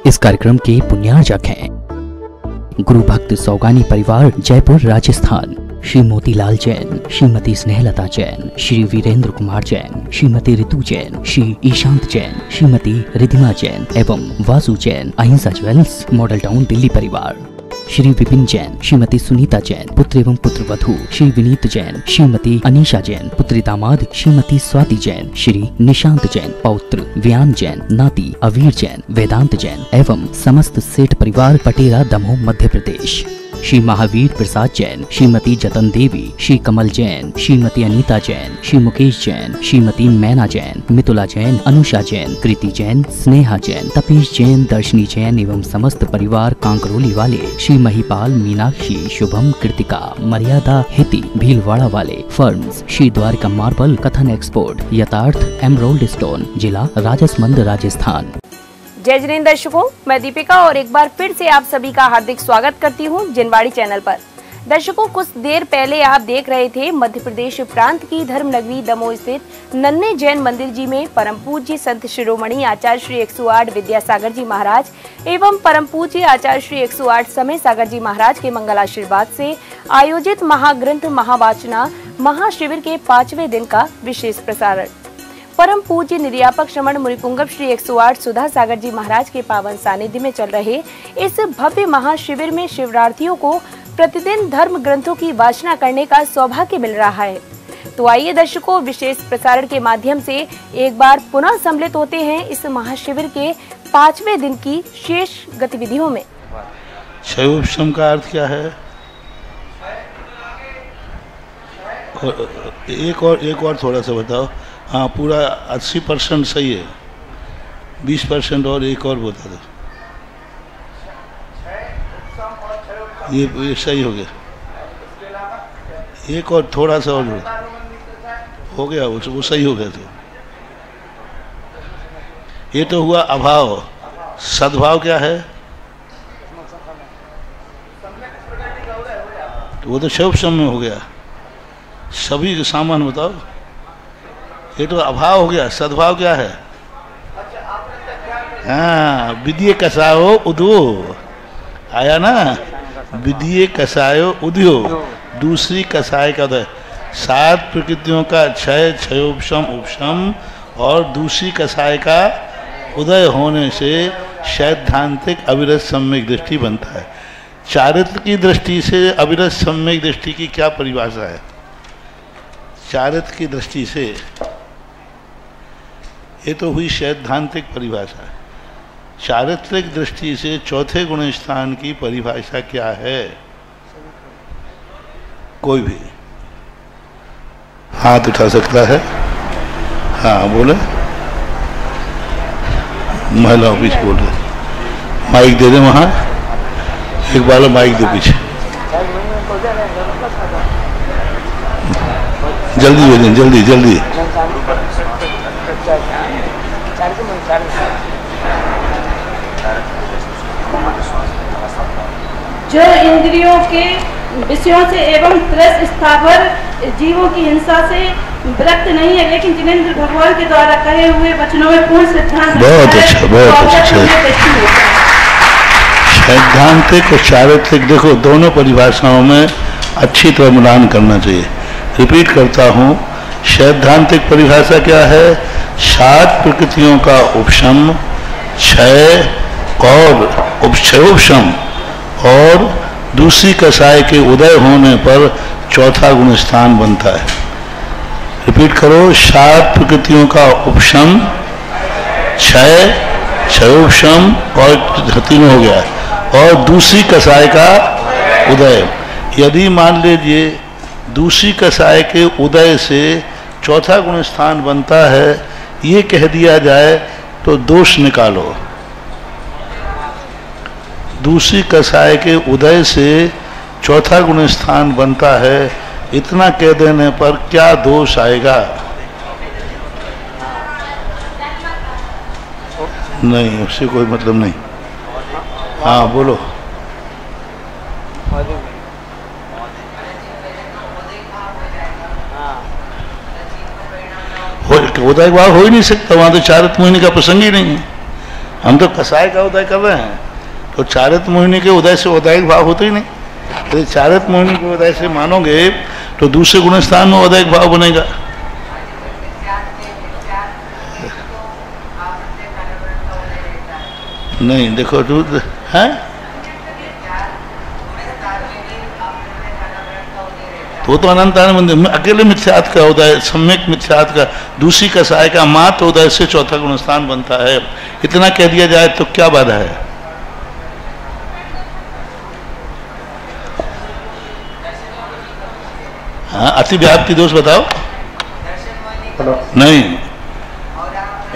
इस कार्यक्रम के पुण्यार्जक हैं गुरु भक्त सौगानी परिवार, जयपुर, राजस्थान। श्री मोतीलाल जैन, श्रीमती स्नेहलता जैन, श्री वीरेंद्र कुमार जैन, श्रीमती ऋतु जैन, श्री ईशांत जैन, श्रीमती रिधिमा जैन एवं वासु जैन, अहिंसा ज्वेल्स, मॉडल टाउन, दिल्ली परिवार। श्री विपिन जैन, श्रीमती सुनीता जैन, पुत्र एवं पुत्र वधू, श्री विनीत जैन, श्रीमती अनीशा जैन, पुत्री दामाद, श्रीमती स्वाति जैन, श्री निशांत जैन, पौत्र व्यान जैन, नाती अवीर जैन, वेदांत जैन एवं समस्त सेठ परिवार, पटेरा, दमोह, मध्य प्रदेश। श्री महावीर प्रसाद जैन, श्रीमती जतन देवी, श्री कमल जैन, श्रीमती अनीता जैन, श्री मुकेश जैन, श्रीमती मैना जैन, मितुला जैन, अनुषा जैन, कृति जैन, स्नेहा जैन, तपेश जैन, दर्शनी जैन एवं समस्त परिवार कांकरोली वाले, श्री महिपाल, मीनाक्षी, शुभम, कृतिका, मर्यादा, हिति, भीलवाड़ा वाले, फर्म्स, श्री द्वारिका मार्बल, कथन एक्सपोर्ट, यथार्थ, एमरोल्ड स्टोन, जिला राजसमंद, राजस्थान। जय जिनेंद्र दर्शकों, मैं दीपिका और एक बार फिर से आप सभी का हार्दिक स्वागत करती हूं जिनवाड़ी चैनल पर। दर्शकों, कुछ देर पहले आप देख रहे थे मध्य प्रदेश प्रांत की धर्मनगरी दमोह स्थित नन्हे जैन मंदिर जी में परम पूज्य संत शिरोमणि आचार्य श्री 108 विद्यासागर जी महाराज एवं परम पूज्य आचार्य श्री 108 समय सागर जी महाराज के मंगल आशीर्वाद से आयोजित महाग्रंथ महावाचना महाशिविर के 5वें दिन का विशेष प्रसारण। परम पूज्य निर्यापक श्रमण मुनिपुंगव श्री 108 सुधा सागर जी महाराज के पावन सानिध्य में चल रहे इस भव्य महाशिविर में शिवरार्थियों को प्रतिदिन धर्म ग्रंथों की वाचना करने का सौभाग्य मिल रहा है। तो आइए दर्शकों, विशेष प्रसारण के माध्यम से एक बार पुनः सम्मिलित होते हैं इस महाशिविर के 5वें दिन की शेष गतिविधियों में। शैवोपशम का अर्थ क्या है? एक और थोड़ा सा बताओ। हाँ, पूरा 80% सही है, 20% और एक और बता दो। ये सही हो गया, एक और थोड़ा सा और हो गया, वो सही हो गया। तो ये तो हुआ अभाव। सद्भाव क्या है? तो वो तो शैवोपशम में हो गया। सभी के सामान बताओ। ये तो अभाव हो गया। सद्भाव क्या है? हाँ, विद्ये कसायो उद्यो आया ना, विद्ये कसायो उद्यो, दूसरी कसाय का उदय। 7 प्रकृतियों का क्षय, क्षयोपशम, उपशम और दूसरी कसाय का उदय होने से सैद्धांतिक अविरत सम्यक दृष्टि बनता है। चारित्र की दृष्टि से अविरत सम्यक दृष्टि की क्या परिभाषा है? चारित्र की दृष्टि से ये तो हुई सैद्धांतिक परिभाषा। चारित्रिक दृष्टि से चौथे गुण स्थान की परिभाषा क्या है? कोई भी हाथ उठा सकता है। हाँ बोले, महिलाओं पीछे बोल रहे। माइक दे दे वहाँ, एक बार माइक दो पीछे, जल्दी दे दें, जल्दी जल्दी। जो इंद्रियों के विषयों से एवं त्रस स्थावर जीवों की हिंसा से विरक्त नहीं है, लेकिन जिनेंद्र भगवान के द्वारा कहे हुए वचनों में पूर्ण सिद्धांत। बहुत अच्छा, बहुत अच्छा। सैद्धांतिक और चारित्रिक, देखो दोनों परिभाषाओं में अच्छी तरह मिलान करना चाहिए। रिपीट करता हूँ, सैद्धांतिक परिभाषा क्या है? 7 प्रकृतियों का उपशम, क्षय और उपक्षयोपशम और दूसरी कसाय के उदय होने पर चौथा गुण स्थान बनता है। रिपीट करो, 7 प्रकृतियों का उपशम, क्षय, क्षयोपशम और तीनों हो गया, और दूसरी कसाय का उदय। यदि मान लीजिए दूसरी कसाय के उदय से चौथा गुण स्थान बनता है, ये कह दिया जाए तो दोष निकालो। दूसरी कसाय के उदय से चौथा गुण स्थान बनता है, इतना कह देने पर क्या दोष आएगा? नहीं, उससे कोई मतलब नहीं। हाँ बोलो। उदय भाव हो ही नहीं सकता, वहां तो चारित्र महीने का प्रसंग ही नहीं है। हम तो कसाय का उदय कर रहे हैं, तो चारित मोहिनी के उदय से उदयिक भाव होते ही नहीं। यदि चारित मोहिनी के उदय से मानोगे तो दूसरे गुण स्थान में उदयिक भाव बनेगा। नहीं देखो तू है तो अनंत आनंद अकेले मिथ्यात का उदय, सम्यक मिथ्यात का, दूसरी कसाय का मात्र उदय से चौथा गुण स्थान बनता है। इतना कह दिया जाए तो क्या बाधा है? हाँ, अति व्याप्ति दोष बताओ। नहीं,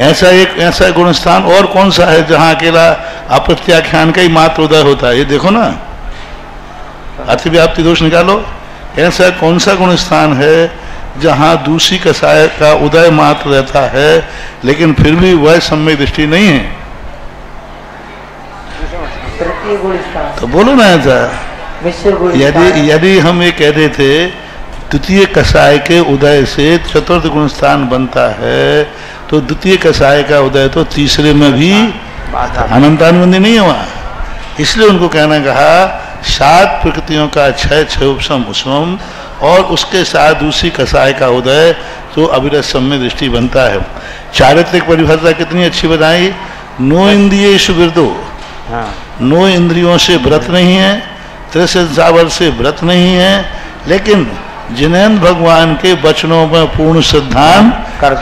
ऐसा गुण स्थान और कौन सा है जहां अकेला अप्रत्याख्यान का ही मात्र उदय होता है? ये देखो ना, अति व्याप्ति दोष निकालो। ऐसा कौन सा गुण स्थान है जहां दूसरी कसाय का उदय मात्र रहता है लेकिन फिर भी वह सम्यक दृष्टि नहीं है? तो बोलो ना ऐसा। यदि हम ये कह रहे थे द्वितीय कसाय के उदय से चतुर्थ गुण स्थान बनता है, तो द्वितीय कसाय का उदय तो तीसरे में भी अनंतानुबंधी नहीं हुआ। इसलिए उनको कहना कहा 7 प्रकृतियों का क्षय क्षयोपशम उसम, और उसके साथ दूसरी कसाय का उदय तो अविरत सम्यक दृष्टि बनता है। चारित्रिक परिभाषा कितनी अच्छी बताई। नो इंद्रियेषु विरतो, नो इंद्रियों से व्रत नहीं है, त्रिसंसावर से व्रत नहीं है, लेकिन जिनेन्द्र भगवान के वचनों में पूर्ण श्रद्धान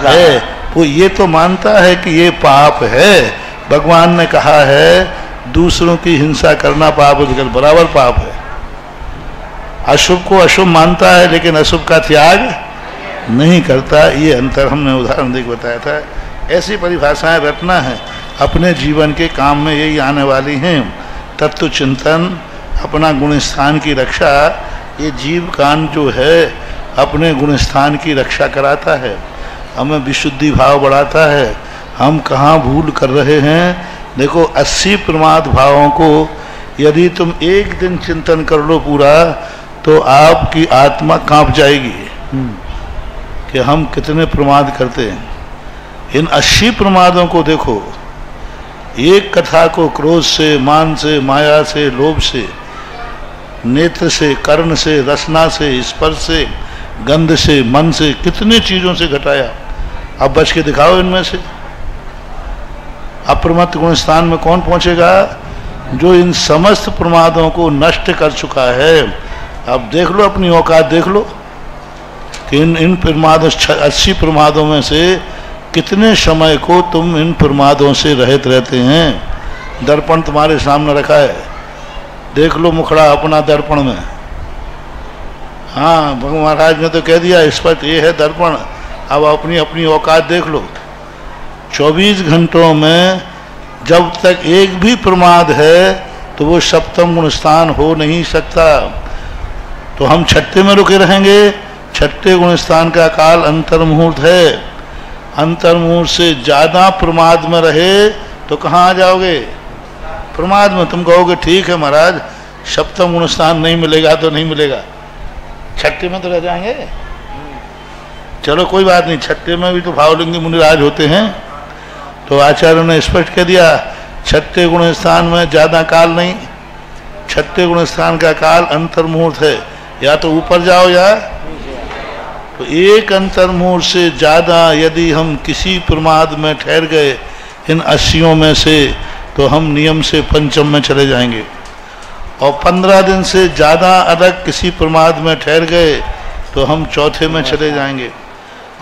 है, वो ये तो मानता है कि ये पाप है। भगवान ने कहा है दूसरों की हिंसा करना पाप है, बराबर पाप है। अशुभ को अशुभ मानता है लेकिन अशुभ का त्याग नहीं करता। ये अंतर हमने उदाहरण देख बताया था। ऐसी परिभाषाएं रटना है, अपने जीवन के काम में यही आने वाली हैं। तत्व चिंतन, अपना गुण स्थान की रक्षा, ये जीव कान जो है अपने गुण स्थान की रक्षा कराता है, हमें विशुद्धि भाव बढ़ाता है। हम कहाँ भूल कर रहे हैं? देखो 80 प्रमाद भावों को यदि तुम एक दिन चिंतन कर लो पूरा, तो आपकी आत्मा कांप जाएगी कि हम कितने प्रमाद करते हैं। इन 80 प्रमादों को देखो, एक कथा को क्रोध से, मान से, माया से, लोभ से, नेत्र से, कर्ण से, रसना से, स्पर्श से, गंध से, मन से, कितने चीजों से घटाया। अब बच के दिखाओ इनमें से। अप्रमत्त गुण स्थान में कौन पहुंचेगा? जो इन समस्त प्रमादों को नष्ट कर चुका है। अब देख लो, अपनी औकात देख लो कि इन प्रमादों 80 प्रमादों में से कितने समय को तुम इन प्रमादों से रहित रहते हैं। दर्पण तुम्हारे सामने रखा है, देख लो मुखड़ा अपना दर्पण में। हाँ, भगवान महाराज ने तो कह दिया स्पष्ट, ये है दर्पण। अब अपनी अपनी औकात देख लो। 24 घंटों में जब तक एक भी प्रमाद है तो वो सप्तम गुण स्थान हो नहीं सकता। तो हम छठे में रुके रहेंगे। छठे गुण स्थान का काल अंतर्मुहूर्त है। अंतर्मुहूर्त से ज्यादा प्रमाद में रहे तो कहाँ आ जाओगे? प्रमाद में। तुम कहोगे ठीक है महाराज, सप्तम गुण स्थान नहीं मिलेगा तो नहीं मिलेगा, छठे में तो रह जाएंगे। चलो कोई बात नहीं, छठे में भी तो भावलिंगी मुनिराज होते हैं। तो आचार्यों ने स्पष्ट कह दिया, छठे गुण स्थान में ज्यादा काल नहीं। छठे गुण स्थान का काल अंतर्मुहूर्त है, या तो ऊपर जाओ या तो एक अंतर्मुहूर्त से ज्यादा यदि हम किसी प्रमाद में ठहर गए इन 80 में से, तो हम नियम से पंचम में चले जाएंगे। और 15 दिन से ज्यादा अलग किसी प्रमाद में ठहर गए तो हम चौथे में चले जाएंगे।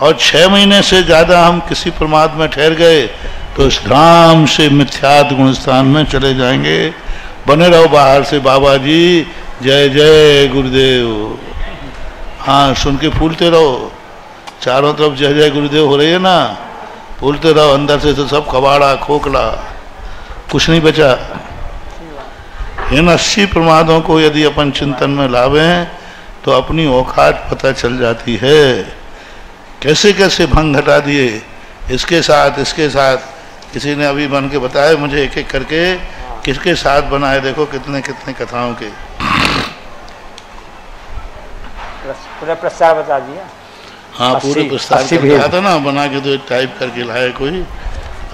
और 6 महीने से ज्यादा हम किसी प्रमाद में ठहर गए तो राम से मिथ्यात गुण स्थान में चले जाएंगे। बने रहो बाहर से, बाबा जी जय जय गुरुदेव। हाँ, सुन के फूलते रहो। चारों तरफ जय जय गुरुदेव हो रही है ना, फूलते रहो। अंदर से तो सब कबाड़ा खोखला, कुछ नहीं बचा। इन 80 प्रमादों को यदि अपन चिंतन में लावें तो अपनी औकात पता चल जाती है। कैसे कैसे भंग घटा दिए, इसके साथ किसी ने अभी बन के बताया मुझे, एक एक करके किसके साथ बनाए, देखो कितने कितने कथाओं के। पूरा प्रस्ताव बता दिया। हाँ, पूरे प्रस्ताव था ना, बना के तो टाइप करके लाए कोई।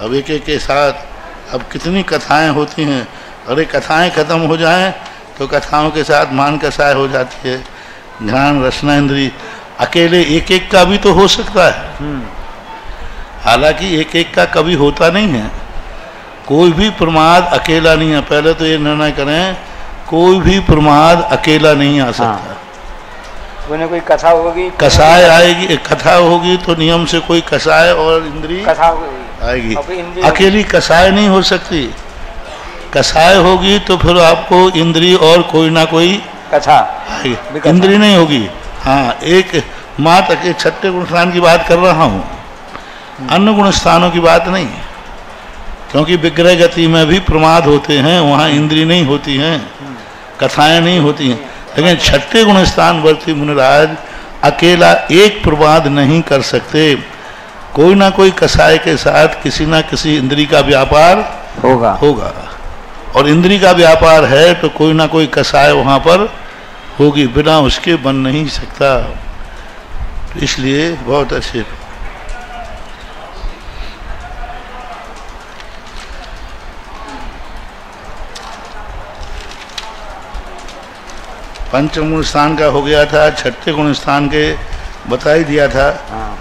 अब एक एक के साथ अब कितनी कथाएं होती हैं, अरे कथाएं खत्म हो जाएं तो कथाओं के साथ मान कसाय हो जाती है। ध्यान रचना इंद्री अकेले एक एक का भी तो हो सकता है, हालांकि एक एक का कभी होता नहीं है। कोई भी प्रमाद अकेला नहीं है। पहले तो ये निर्णय करें, कोई भी प्रमाद अकेला नहीं आ सकता। कोई कथा होगी, कसाय आएगी, कथा होगी तो नियम से कोई कसाय और इंद्री कथा होगी आएगी। अकेली कसाय नहीं हो सकती। कसाय होगी तो फिर आपको इंद्री और कोई ना कोई कथा आएगी, इंद्री नहीं होगी। हाँ, एक मात्र के छठे गुण स्थान की बात कर रहा हूँ, अन्य गुण स्थानों की बात नहीं, क्योंकि विग्रह गति में भी प्रमाद होते हैं, वहाँ इंद्री नहीं होती हैं, कथाएं नहीं होती हैं। लेकिन छठे गुण स्थान वर्ती मुनिराज अकेला एक प्रमाद नहीं कर सकते, कोई ना कोई कसाय के साथ किसी ना किसी इंद्री का व्यापार होगा। और इंद्री का व्यापार है तो कोई ना कोई कसाय वहाँ पर होगी, बिना उसके बन नहीं सकता। इसलिए बहुत अच्छे पंचम गुण स्थान का हो गया था। छठे गुण स्थान के बता ही दिया था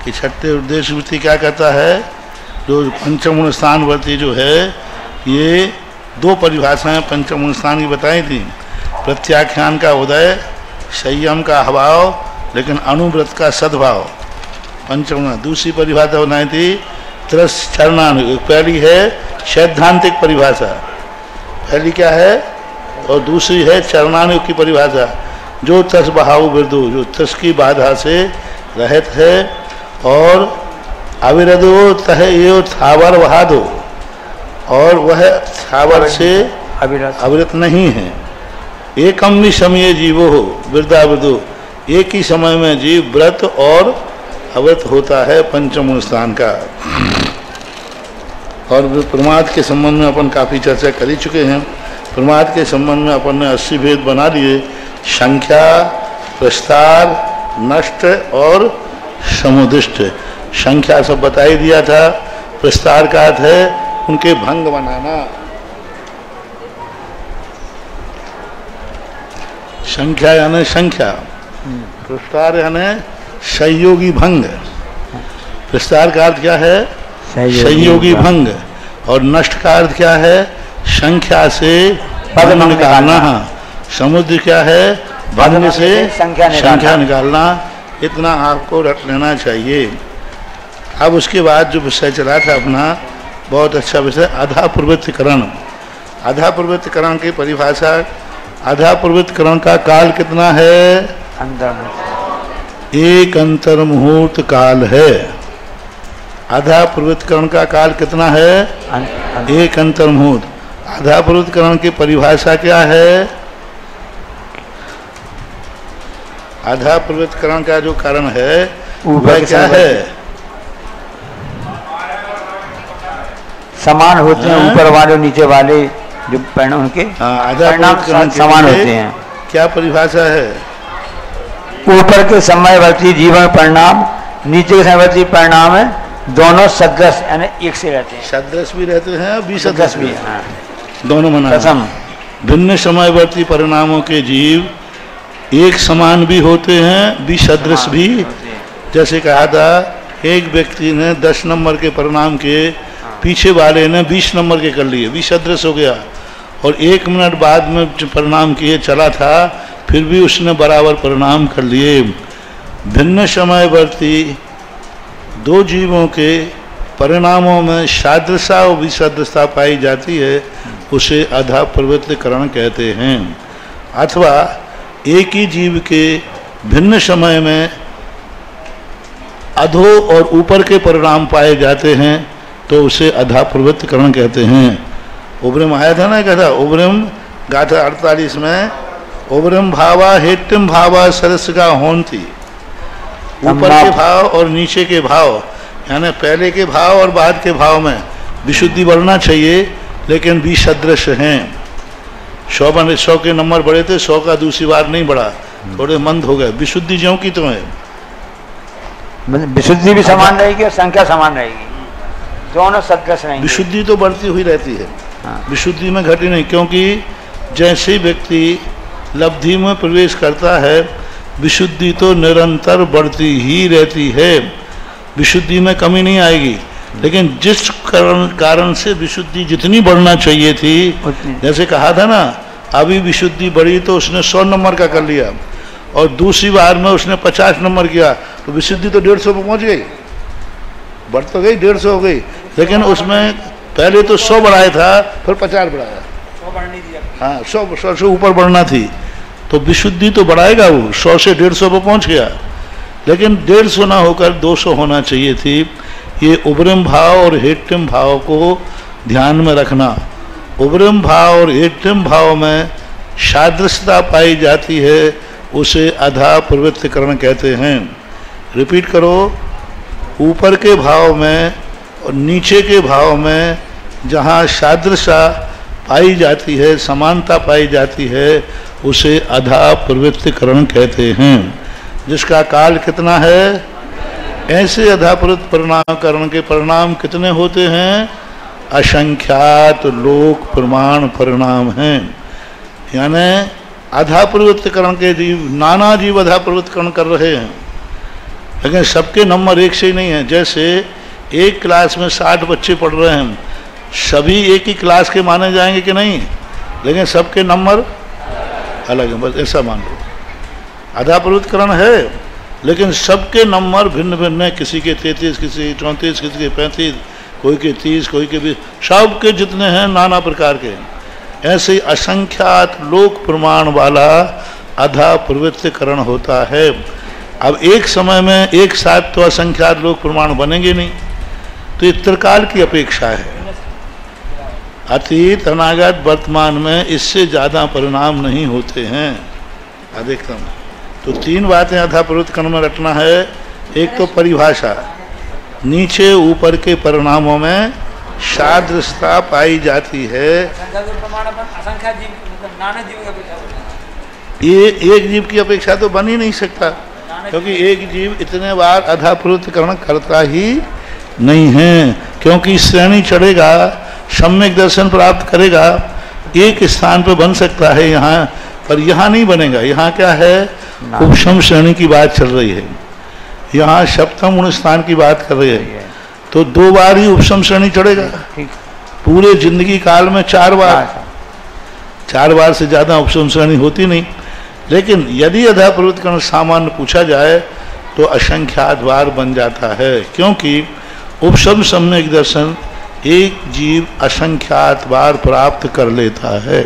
कि छठे उद्देश्य वृत्ति क्या कहता है। जो पंचम गुण स्थान वर्ती जो है, ये दो परिभाषाएं पंचम गुण स्थान की बताई थी। प्रत्याख्यान का उदय, संयम का अभाव, लेकिन अनुव्रत का सद्भाव, पंचम। दूसरी परिभाषा बनाई थी चरणानुग। पहली है सैद्धांतिक परिभाषा, पहली क्या है, और दूसरी है चरणानुग की परिभाषा। जो तस बहाव बिरदु, जो तस की बाधा से रहित है, और अविरदो तह यो थावर वहादो, और वह थावर से अविरत नहीं है। एकम भी समय जीवो हो वृद्धा वृद्धो, एक ही समय में जीव व्रत और अव्रत होता है पंचम स्थान का। और प्रमाद के संबंध में अपन काफ़ी चर्चा कर ही चुके हैं। प्रमाद के संबंध में अपन ने 80 भेद बना लिए, संख्या, प्रस्तार, नष्ट और समुदिष्ट। संख्या सब बता ही दिया था। प्रस्तार का अर्थ है उनके भंग बनाना, संख्या यानी संख्या, प्रस्तार यानी संयोगी भंग। प्रस्तार का अर्थ क्या है, संयोगी भंग। और नष्ट का अर्थ क्या है, संख्या से पद निकालना। समुद्र क्या है, भंग से संख्या निकालना। इतना आपको रख लेना चाहिए। अब उसके बाद जो विषय चला था अपना, बहुत अच्छा विषय, अधा प्रवृत्तिकरण। अधा प्रवृत्तिकरण की परिभाषा, अधा प्रवृत्तिकरण का काल कितना है, एक अंतर मुहूर्त काल है। आधा प्रवृत्तिकरण का काल कितना है, एक अंतर मुहूर्त। आधा प्रवृत्तिकरण की परिभाषा क्या है, आधा प्रवृत्तिकरण का जो कारण है वह क्या है, समान होते हैं, ऊपर वाले नीचे वाले जो परिणाम उनके परिणाम समान होते हैं। क्या परिभाषा है, ऊपर के समयवर्ती जीवन परिणाम, नीचे के समयवर्ती परिणाम है, दोनों सदृश यानी एक से रहते हैं। सदृश भी रहते हैं, विसदृश भी, हाँ। दोनों मना। भिन्न समयवर्ती परिणामों के जीव एक समान भी होते हैं, विसदृश भी। जैसे कहा था, एक व्यक्ति ने 10 नंबर के परिणाम के, पीछे वाले ने 20 नंबर के कर लिए, विसदृश हो गया। और 1 मिनट बाद में जो परिणाम किए चला था, फिर भी उसने बराबर परिणाम कर लिए। भिन्न समयवर्ती दो जीवों के परिणामों में सादृशता और विसदृशता पाई जाती है, उसे अधा प्रवृत्तिकरण कहते हैं। अथवा एक ही जीव के भिन्न समय में अधो और ऊपर के परिणाम पाए जाते हैं, तो उसे अधा प्रवृत्तिकरण कहते हैं। उब्रम आया था ना, कहता उब्रम गाथा 48 में, उब्रम भावा हेट्यम भावा सरस का होंती। ऊपर के भाव और नीचे के भाव, यानी पहले के भाव और बाद के भाव में विशुद्धि बढ़ना चाहिए, लेकिन विसदृश हैं। 100 के नंबर बढ़े थे, 100 का दूसरी बार नहीं बढ़ा, थोड़े मंद हो गए। विशुद्धि ज्यों की तो है, विशुद्धि भी समान रहेगी और संख्या समान रहेगी। दोनों सदृश रहेंगे। विशुद्धि तो बढ़ती हुई रहती है, हाँ। विशुद्धि में घटी नहीं, क्योंकि जैसे व्यक्ति लब्धि में प्रवेश करता है विशुद्धि तो निरंतर बढ़ती ही रहती है, विशुद्धि में कमी नहीं आएगी। लेकिन जिस कारण से विशुद्धि जितनी बढ़ना चाहिए थी, जैसे कहा था ना, अभी विशुद्धि बढ़ी तो उसने 100 नंबर का कर लिया और दूसरी बार में उसने 50 नंबर किया, तो विशुद्धि तो 150 पर पहुंच गई, बढ़ तो गई, 150 हो गई। लेकिन उसमें पहले तो 100 बढ़ाया था, फिर 50 बढ़ाया, 100 बढ़ने दिया। हाँ 100 से ऊपर बढ़ना थी, तो विशुद्धि तो बढ़ाएगा वो, 100 से 150 पर पहुंच गया। लेकिन 150 ना होकर 200 होना चाहिए थी। ये उभरम भाव और हेट्यम भाव को ध्यान में रखना। उभरम भाव और हेट्यम भाव में सादृश्यता पाई जाती है, उसे अधा प्रवृत्तिकरण कहते हैं। रिपीट करो, ऊपर के भाव में और नीचे के भाव में जहाँ सादृश्यता पाई जाती है, समानता पाई जाती है, उसे अधा प्रवृत्तिकरण कहते हैं। जिसका काल कितना है, ऐसे अधाप्रवृत्त परिणामकरण के परिणाम कितने होते हैं, असंख्यात लोक प्रमाण परिणाम हैं। यानी अधाप्रवृत्तिकरण के जीव, नाना जीव अधाप्रवृत्तिकरण कर रहे हैं, लेकिन सबके नंबर एक से ही नहीं है। जैसे एक क्लास में 60 बच्चे पढ़ रहे हैं, सभी एक ही क्लास के माने जाएंगे कि नहीं, लेकिन सबके नंबर अलग है, बस ऐसा मान लो। अधाप्रवृत्तिकरण है, लेकिन सबके नंबर भिन्न भिन्न है, किसी के 33, किसी के 34, किसी के 35, कोई के 30, कोई के 20, सबके जितने हैं नाना प्रकार के। ऐसे ही असंख्यात लोक प्रमाण वाला अधा प्रवृत्तिकरण होता है। अब एक समय में एक साथ तो असंख्यात लोक प्रमाण बनेंगे नहीं, तो ये त्रिकाल की अपेक्षा है। अतीत, अनागत, वर्तमान में इससे ज़्यादा परिणाम नहीं होते हैं अधिकतम। तो 3 बातें अधा प्रवृत्तिकरण में रटना है। एक तो परिभाषा, नीचे ऊपर के परिणामों में सादृश्यता पाई जाती है। ये एक जीव की अपेक्षा तो बन ही नहीं सकता, क्योंकि एक जीव इतने बार अधा प्रवृत्तिकरण करता ही नहीं है। क्योंकि श्रेणी चढ़ेगा, सम्यक दर्शन प्राप्त करेगा, एक स्थान पर बन सकता है यहाँ, पर यहाँ नहीं बनेगा। यहाँ क्या है, उपशम श्रेणी की बात चल रही है, यहाँ सप्तम गुण स्थान की बात कर रही है, तो 2 बार ही उपशम श्रेणी चढ़ेगा। पूरे जिंदगी काल में 4 बार, 4 बार से ज़्यादा उपशम श्रेणी होती नहीं। लेकिन यदि अधा प्रवृत्तिकरण सामान्य पूछा जाए तो असंख्यात बार बन जाता है, क्योंकि उपशम सम्यक दर्शन एक जीव असंख्यात बार प्राप्त कर लेता है।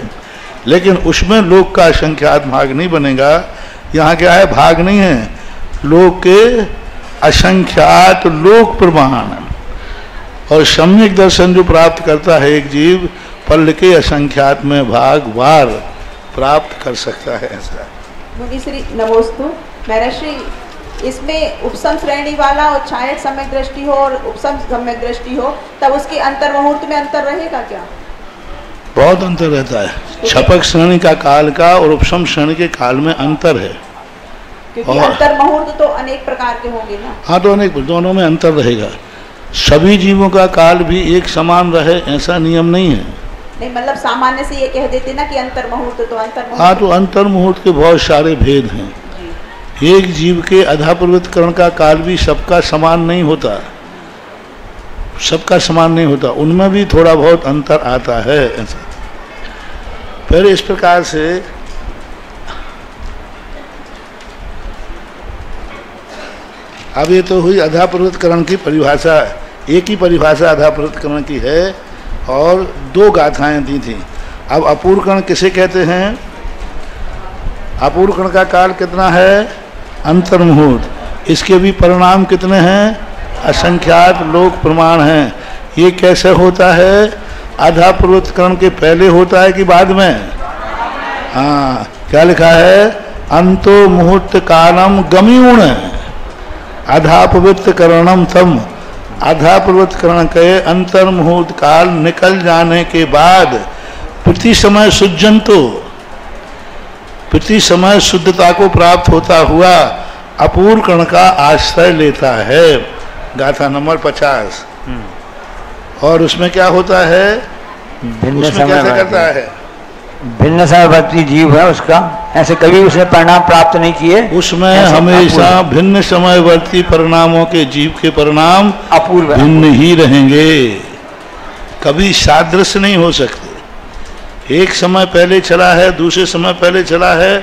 लेकिन उसमें लोक का असंख्यात भाग नहीं बनेगा। यहाँ क्या है, भाग नहीं है, लोक के असंख्यात लोक प्रमाण। और सम्यक दर्शन जो प्राप्त करता है एक जीव, फल के असंख्यात में भाग वार प्राप्त कर सकता है। ऐसा मुनिश्री नमोस्तु। महर्षि, इसमें उपसम श्रेणी वाला और छायक सम्यक दृष्टि हो और उपसम सम्यक दृष्टि हो, तब उसकी अंतर मुहूर्त में अंतर रहेगा क्या? बहुत अंतर रहता है। छपक श्रेणी का काल का और उपशम श्रेणी के काल में अंतर है, क्योंकि अंतर मुहूर्त तो अनेक प्रकार के होंगे ना। हाँ, तो अनेक, दोनों में अंतर रहेगा। सभी जीवों का काल भी एक समान रहे ऐसा नियम नहीं है। नहीं, मतलब सामान्य से ये कह देते ना कि अंतर मुहूर्त तो अंतर मुहूर्त। हाँ, तो अंतर मुहूर्त के बहुत सारे भेद हैं। एक जीव के अधा प्रवृत्तिकरण का काल भी सबका समान नहीं होता, सबका समान नहीं होता, उनमें भी थोड़ा बहुत अंतर आता है। ऐसा फिर इस प्रकार से अब ये तो हुई अधा प्रवृत्तिकरण की परिभाषा। एक ही परिभाषा अधा प्रवृत्तिकरण की है और 2 गाथाएं दी थी। अब अपूर्वकरण किसे कहते हैं? अपूर्वकरण का काल कितना है? अंतर मुहूर्त। इसके भी परिणाम कितने हैं? असंख्यात लोक प्रमाण हैं। ये कैसे होता है? आधा प्रवृत्तिकरण के पहले होता है कि बाद में? हाँ, क्या लिखा है? अंतो मुहूर्त कालम गम्यूण आधा प्रवृत्तिकरणम तम। आधा प्रवृत्तिकरण के अंतर मुहूर्त काल निकल जाने के बाद प्रति समय शुद्धजंतु, प्रति समय शुद्धता को प्राप्त होता हुआ अपूर्वकरण का आश्रय लेता है। गाथा नंबर 50। और उसमें क्या होता है, भिन्न उसमें कैसे करता है, भिन्न समयवर्ती जीव है उसका, ऐसे कभी उसने परिणाम प्राप्त नहीं किए। उसमें हमेशा भिन्न समयवर्ती परिणामों के जीव के परिणाम अपूर्व भिन्न ही रहेंगे, कभी सादृश्य नहीं हो सकते। एक समय पहले चला है, दूसरे समय पहले चला है,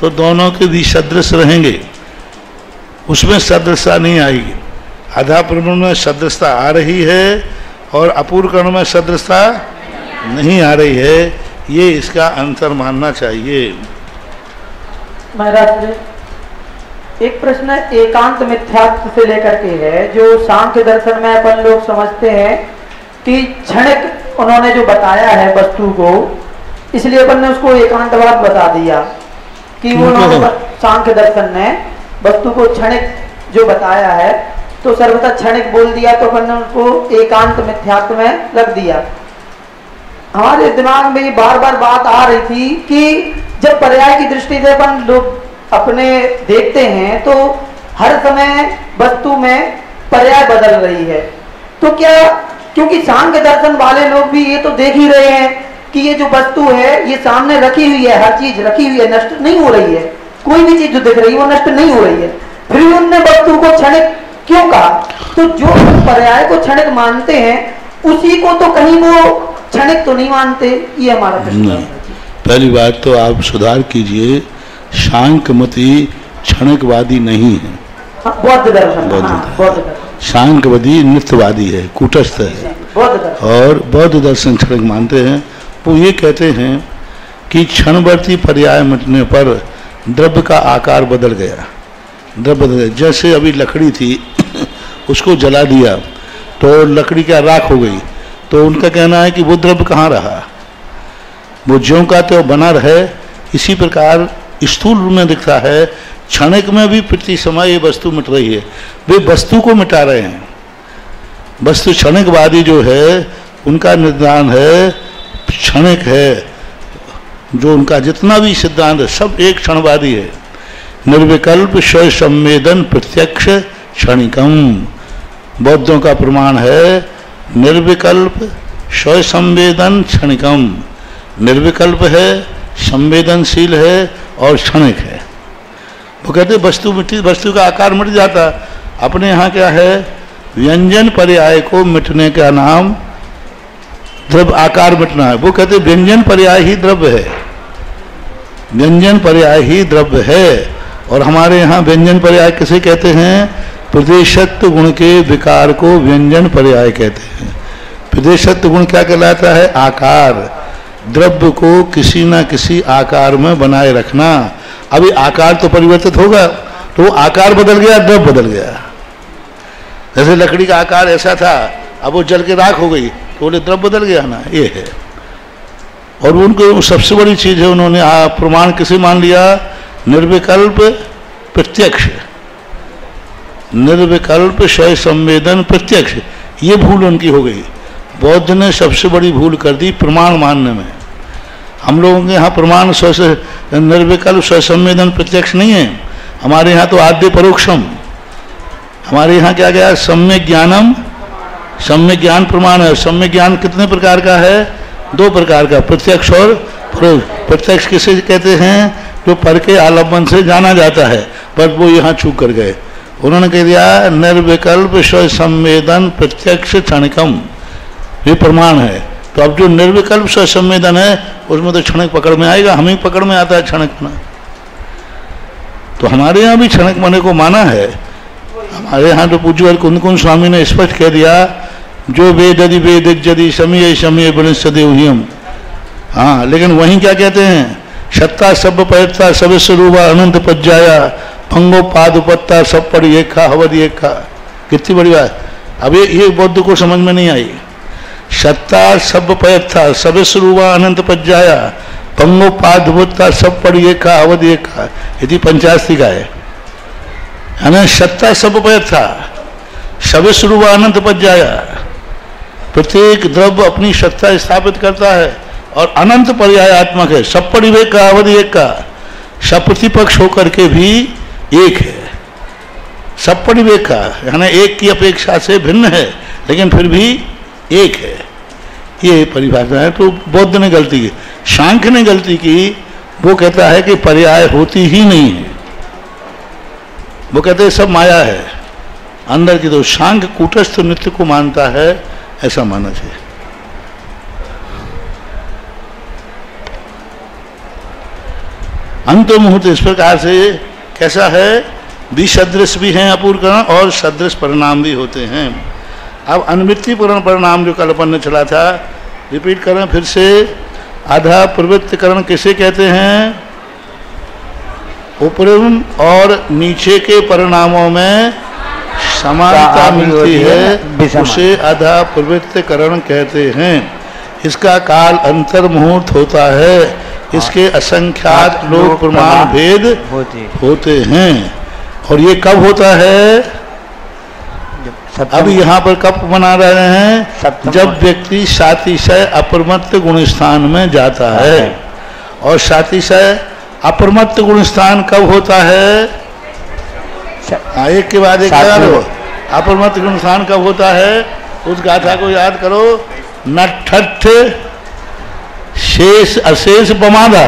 तो दोनों के भी सदृश रहेंगे, उसमें सदृशता नहीं आएगी। आधा पूर्ण में सदृशता आ रही है और अपूर्व कर्ण में सदृशता नहीं आ रही है, ये इसका अंतर मानना चाहिए। महाराज जी, एक प्रश्न एकांत मिथ्यात्व से लेकर के है, जो सांख्य दर्शन में अपन लोग समझते हैं कि क्षणिक उन्होंने जो बताया है वस्तु को, इसलिए अपन ने उसको एकांतवाद बता दिया कि उन्होंने सांख्य दर्शन ने वस्तु को क्षणिक जो बताया है तो सर्वथा क्षणिक बोल दिया, तो अपन ने उसको एकांत मिथ्यात्व में लग दिया। हमारे दिमाग में ये बार बार बात आ रही थी कि जब पर्याय की दृष्टि से अपन लोग अपने देखते हैं तो हर समय वस्तु में पर्याय बदल रही है, तो क्या, क्योंकि सांख्य दर्शन वाले लोग भी ये तो देख ही रहे हैं कि ये जो वस्तु है ये सामने रखी हुई है, हर चीज रखी हुई है, नष्ट नहीं हो रही है, कोई भी चीज जो दिख रही है वो नष्ट नहीं हो रही है, फिर भी उनने वस्तु को क्षणिक क्यों कहा? तो जो पर्याय को क्षणिक मानते हैं उसी को तो कहीं वो क्षणिक तो नहीं मानते, ये हमारा प्रश्न है। पहली बात तो आप सुधार कीजिए, शांकमती क्षणिकवादी नहीं है, बौद्ध दर्शन, शांकवादी नित्यवादी है, कूटस्थ है, और बौद्ध दर्शन क्षणिक मानते हैं। वो ये कहते हैं कि क्षणवर्ती पर्याय मिटने पर द्रव्य का आकार बदल गया, द्रव्य बदल गया। जैसे अभी लकड़ी थी उसको जला दिया तो लकड़ी क्या राख हो गई, तो उनका कहना है कि वो द्रव्य कहाँ रहा, वो ज्यों का त्यों बना रहे। इसी प्रकार स्थूल रूप में दिखता है, क्षणिक में भी प्रति समय ये वस्तु मिट रही है, वे वस्तु को मिटा रहे हैं। वस्तु क्षणिकवादी जो है उनका निर्धारण है क्षणिक है, जो उनका जितना भी सिद्धांत है सब एक क्षणवादी है। निर्विकल्प स्वयं संवेदन प्रत्यक्ष क्षणिकम, बौद्धों का प्रमाण है निर्विकल्प स्वयं संवेदन क्षणिकम, निर्विकल्प है, संवेदनशील है और क्षणिक है। वो कहते वस्तु मिट्टी, वस्तु का आकार मिट जाता। अपने यहाँ क्या है, व्यंजन पर्याय को मिटने का नाम द्रव्य आकार मिटना है। वो कहते व्यंजन पर्याय ही द्रव्य है, व्यंजन पर्याय ही द्रव्य है। और हमारे यहाँ व्यंजन पर्याय किसे कहते हैं? प्रदेशत्व गुण के विकार को व्यंजन पर्याय कहते हैं। प्रदेशत्व गुण क्या कहलाता है? आकार, द्रव्य को किसी न किसी आकार में बनाए रखना। अभी आकार तो परिवर्तित होगा, तो वो आकार बदल गया, द्रव्य बदल गया। जैसे लकड़ी का आकार ऐसा था, अब वो जल के राख हो गई, तो बोले द्रव्य बदल गया ना, ये है। और उनको सबसे बड़ी चीज है, उन्होंने प्रमाण किसे मान लिया? निर्विकल्प प्रत्यक्ष, निर्विकल्प स्वयं संवेदन प्रत्यक्ष। ये भूल उनकी हो गई। बौद्ध ने सबसे बड़ी भूल कर दी प्रमाण मानने में। हम लोगों के यहाँ प्रमाण निर्विकल्प स्वयं संवेदन प्रत्यक्ष नहीं है। हमारे यहाँ तो आद्य परोक्षम, हमारे यहाँ क्या गया? सम्यक ज्ञानम, सम्यक ज्ञान प्रमाण है। सम्यक ज्ञान कितने प्रकार का है? 2 प्रकार का, प्रत्यक्ष और परोक्ष। प्रत्यक्ष किसे कहते हैं? जो पर के आलम्बन से जाना जाता है, पर वो यहाँ चूक कर गए। उन्होंने कह दिया निर्विकल्प स्वयं संवेदन प्रत्यक्ष क्षणिकम, ये प्रमाण है। तो अब जो निर्विकल्प स्वयं संवेदन है उसमें तो क्षणिक पकड़ में आएगा, हमें पकड़ में आता है क्षणिक मना। तो हमारे यहाँ भी क्षणिक मने को माना है। हमारे यहाँ तो पूज्य कुंदकुंद स्वामी ने स्पष्ट कह दिया, जो वेद यदि वेद यदि समय समय बनिष्ठदेवहियम। हाँ, लेकिन वहीं क्या कहते हैं? सत्ता सब पैरता सब स्वरूपा अनंत पज्जाया भंगो पाद उपत्ता सब पड़ी एक खा हवद एक खा। कितनी बड़ी बात। अब ये बौद्ध को समझ में नहीं आई। सत्ता सब पैरता सब स्वरूपा अनंत पज्जाया भंगो पाद उपत्ता सब पड़ी एक खा हवद एक खा, यदि पंचास्ती का है ना। सत्ता सब पैरता सब स्वरूपा अनंत पज्जाया, प्रत्येक द्रव्य अपनी सत्ता स्थापित करता है और अनंत पर्यायात्मक है। सब परिवेक का अवधि एक का, सब प्रतिपक्ष होकर के भी एक है। सब परिवेक का यानी एक की अपेक्षा से भिन्न है, लेकिन फिर भी एक है, ये परिभाषा है। तो बौद्ध ने गलती की, सांख्य ने गलती की, वो कहता है कि पर्याय होती ही नहीं है, वो कहते हैं सब माया है अंदर की। तो सांख्य कूटस्थ नित्य को मानता है, ऐसा मानना चाहिए। अंत मुहूर्त इस प्रकार से कैसा है, विसदृश भी हैं अपूर्वकरण और सदृश परिणाम भी होते हैं। अब अनुवृत्तिपूर्ण परिणाम जो कल अपन ने चला था, रिपीट करें फिर से। आधा प्रवृत्तिकरण किसे कहते हैं? ऊपरम और नीचे के परिणामों में समानता मिलती है, उसे आधा प्रवृत्तिकरण कहते हैं। इसका काल अंतर मुहूर्त होता है, इसके असंख्यात लोक प्रमाण भेद होते हैं। और ये कब होता है? अब यहाँ पर कब बना रहे हैं? जब व्यक्ति सातिशय अप्रमत्त गुण स्थान में जाता है। और सातिशय अप्रमत्त गुण स्थान कब होता है? एक के बाद एक अप्रमत्त गुण स्थान कब होता है? उस गाथा को याद करो। नठठ शेष अशेष पमादा,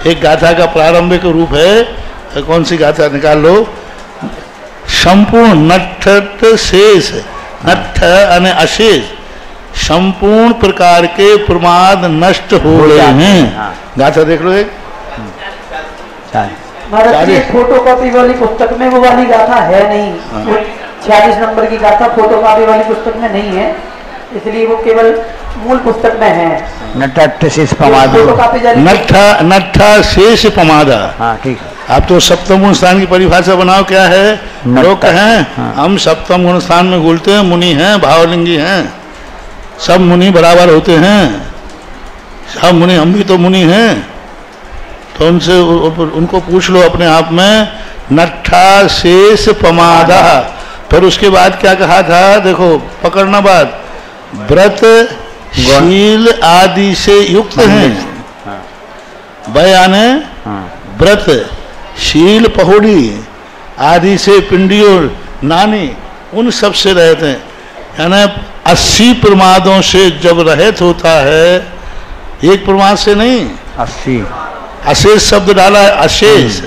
एक गाथा का प्रारंभिक रूप है। कौन सी गाथा निकाल लो? संपूर्ण नठठ शेष, नठ यानी अशेष, संपूर्ण प्रकार के प्रमाद नष्ट हो रहे हैं। गाथा देख लो एक। महाराज जी फोटोकॉपी वाली पुस्तक में वो वाली गाथा है नहीं, 46 नंबर की गाथा फोटोकॉपी वाली पुस्तक में नहीं है, इसलिए वो केवल मूल पुस्तक में है। नठठ शेष पमादा, नठा शेष पमादा। हाँ ठीक है। आप तो सप्तम गुण स्थान की परिभाषा बनाओ, क्या है? लोग कहें हम सप्तम गुण स्थान में बोलते हैं, मुनि हैं, भावलिंगी हैं, सब मुनि बराबर होते हैं, सब मुनि, हम भी तो मुनि हैं। तो उनसे उनको पूछ लो अपने आप में, नठा शेष पमादा। फिर उसके बाद क्या कहा था? देखो पकड़ना बात, व्रत शील आदि से युक्त हैं। बयाने व्रत शील पहुड़ी आदि से पिंडी और नानी, उन सब से रहते हैं। यानी 80 प्रमादों से जब रहित होता है, एक प्रमाद से नहीं, 80 अशेष शब्द डाला है, अशेष।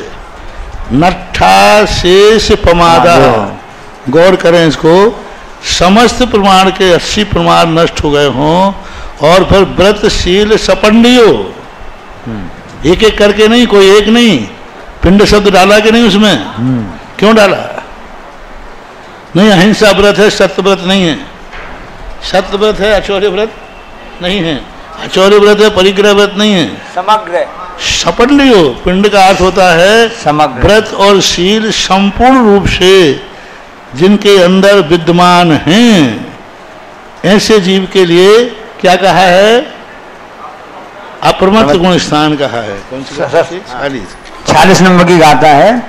नठा शेष पमादा, गौर करें इसको। समस्त प्रमाण के 80 प्रमाण नष्ट हो गए हों, और फिर व्रतशील सपंडियो, एक एक करके नहीं, कोई एक नहीं, पिंड शब्द डाला कि नहीं उसमें? क्यों डाला? नहीं, अहिंसा व्रत है, सत्य व्रत नहीं है। सत्य व्रत है, अचौर्य व्रत नहीं है। अचौर्य व्रत है, परिग्रह व्रत नहीं है। समग्र सपंडियो, पिंड का अर्थ होता है समग्र। व्रत और शील संपूर्ण रूप से जिनके अंदर विद्यमान हैं, ऐसे जीव के लिए क्या कहा है? अप्रमत्त गुण स्थान कहा है। कौन सी? 46 नंबर की गाथा है,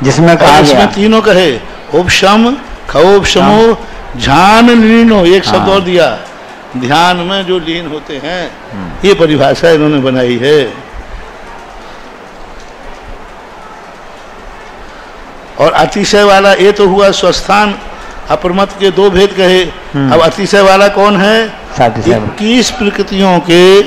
जिसमें कहा गया, इसमें तीनों कहे, उपशम, खौपशमो, ध्यान लीनो, एक शब्द और दिया, ध्यान में जो लीन होते हैं। ये परिभाषा इन्होंने बनाई है। और अतिशय वाला, ये तो हुआ स्वस्थान, अप्रमत्त के दो भेद कहे। अब अतिशय वाला कौन है? 21 प्रकृतियों के,